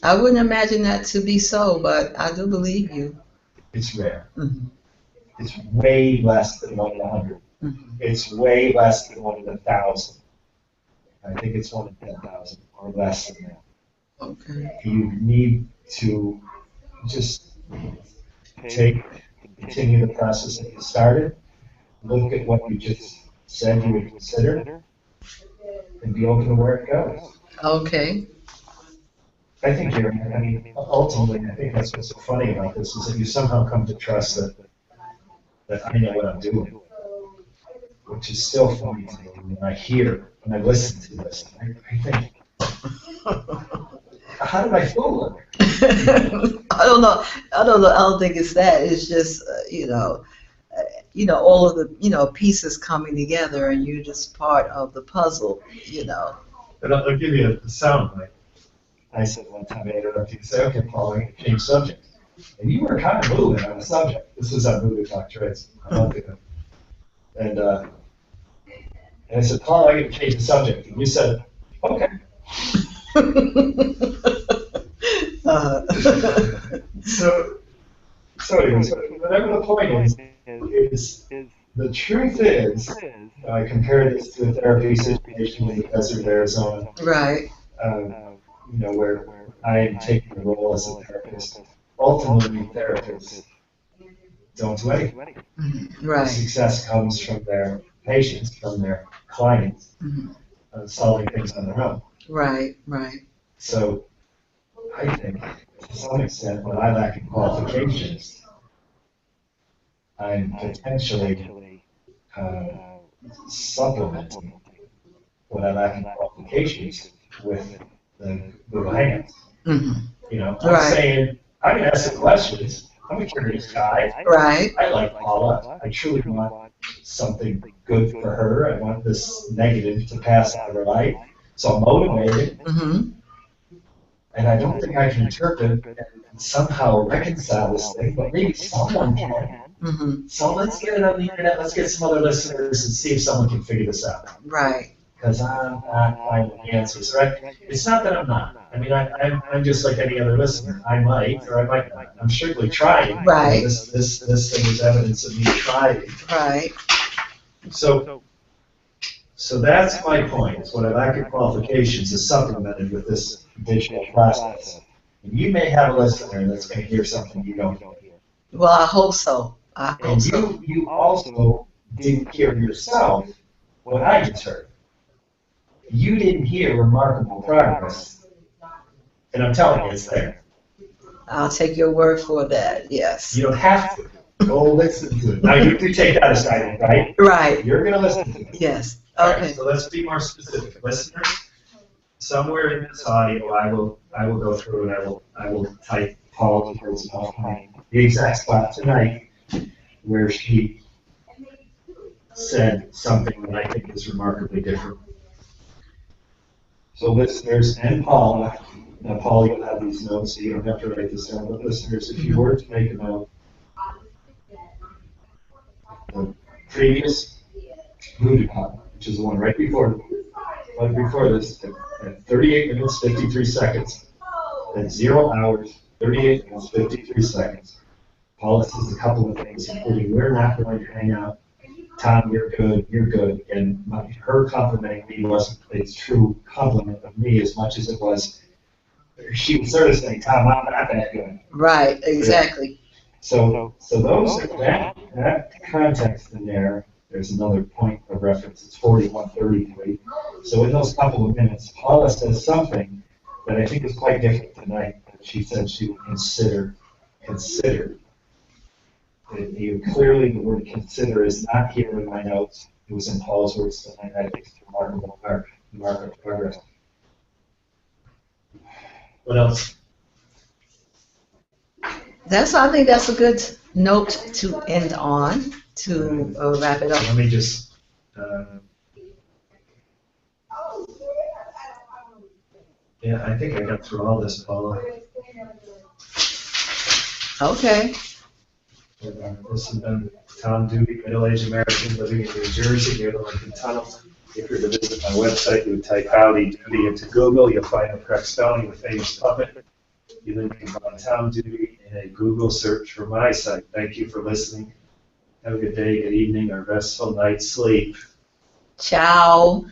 I wouldn't imagine that to be so, but I do believe you. It's rare. It's way less than 1 in 100. It's way less than 1 in 1,000. I think it's 1 in 10,000 or less than that. Okay. You need to just continue the process that you started, look at what you just said you would consider, and be open to where it goes. Okay. I think ultimately, I think that's what's so funny about this, is that you somehow come to trust that I know what I'm doing, which is still funny to me when I listen to this. I think, how did I fool her? I don't know. I don't think it's that. It's just, all of the, pieces coming together, and you're just part of the puzzle, And I'll give you a sound bite. I said one time, I interrupted you, say, okay, Paul, I'm going to change subject. And you were kind of moving on the subject. This was on Voodoo Talk Trace a month ago. And I said, Paul, I'm going to change the subject. And you said, okay. So anyways, whatever the point is the truth is, I compare this to a therapy situation in the desert of Arizona. Right. Where I am taking the role as a therapist. Ultimately, therapists don't do anything. Right. The success comes from their patients, from their clients, solving things on their own. Right. So, I think, to some extent, when I lack in qualifications, I'm potentially supplementing what I lack in qualifications with the hands. I'm saying, I'm going to ask some questions. I'm a curious guy. Right. I like Paula. I truly want something good for her. I want this negative to pass out of her life. So I'm motivated. And I don't think I can interpret and somehow reconcile this thing, but maybe someone can. So let's get it on the internet. Let's get some other listeners and see if someone can figure this out. Right. Because I'm not finding the answers, right? It's not that I'm not. I mean, I'm just like any other listener. I might, or I might not. I'm strictly trying. Right. This thing is evidence of me trying. Right. So that's my point. Is what I lack in qualifications is supplemented with this Digital process. And you may have a listener that's going to hear something you don't hear. Well, I hope so. And you also didn't hear yourself what I just heard. You didn't hear remarkable progress. And I'm telling you, it's there. I'll take your word for that, yes. You don't have to. Go listen to it. Now, you take that aside, right? Right. You're going to listen to it. Yes. All Okay. right, so let's be more specific. Listeners, somewhere in this audio, I will go through and I will type Paula's words behind the exact spot tonight where she said something that I think is remarkably different. So listeners and Paula, now Paula, you'll have these notes, so you don't have to write this down, but listeners, if you were to make a note, the previous Voodoo Talk, which is the one right before this, at 38 minutes, 53 seconds, at 0 hours, 38 minutes, 53 seconds, Paula says a couple of things, including we're not going to hang out. Tom, you're good. And her complimenting me wasn't a true compliment of me as much as it was, she was sort of saying, Tom, I'm not that good. Right, exactly. So those that context in there. There's another point of reference. It's 41:33. So in those couple of minutes, Paula says something that I think is quite different tonight. That she said she would consider. Clearly, the word "consider" is not here in my notes. It was in Paul's words tonight. I think it's remarkable. Mark of progress. What else? I think that's a good note to end on, to wrap it up. Let me just. Yeah, I think I got through all this, Paula. Okay. This has been Tom Doody, middle-aged American living in New Jersey near the Lincoln Tunnel. If you're to visit my website, you would type Howdy Doody into Google. You'll find the correct spelling of the famous puppet. You then can find Tom Doody in a Google search for my site. Thank you for listening. Have a good day, good evening, or restful night's sleep. Ciao.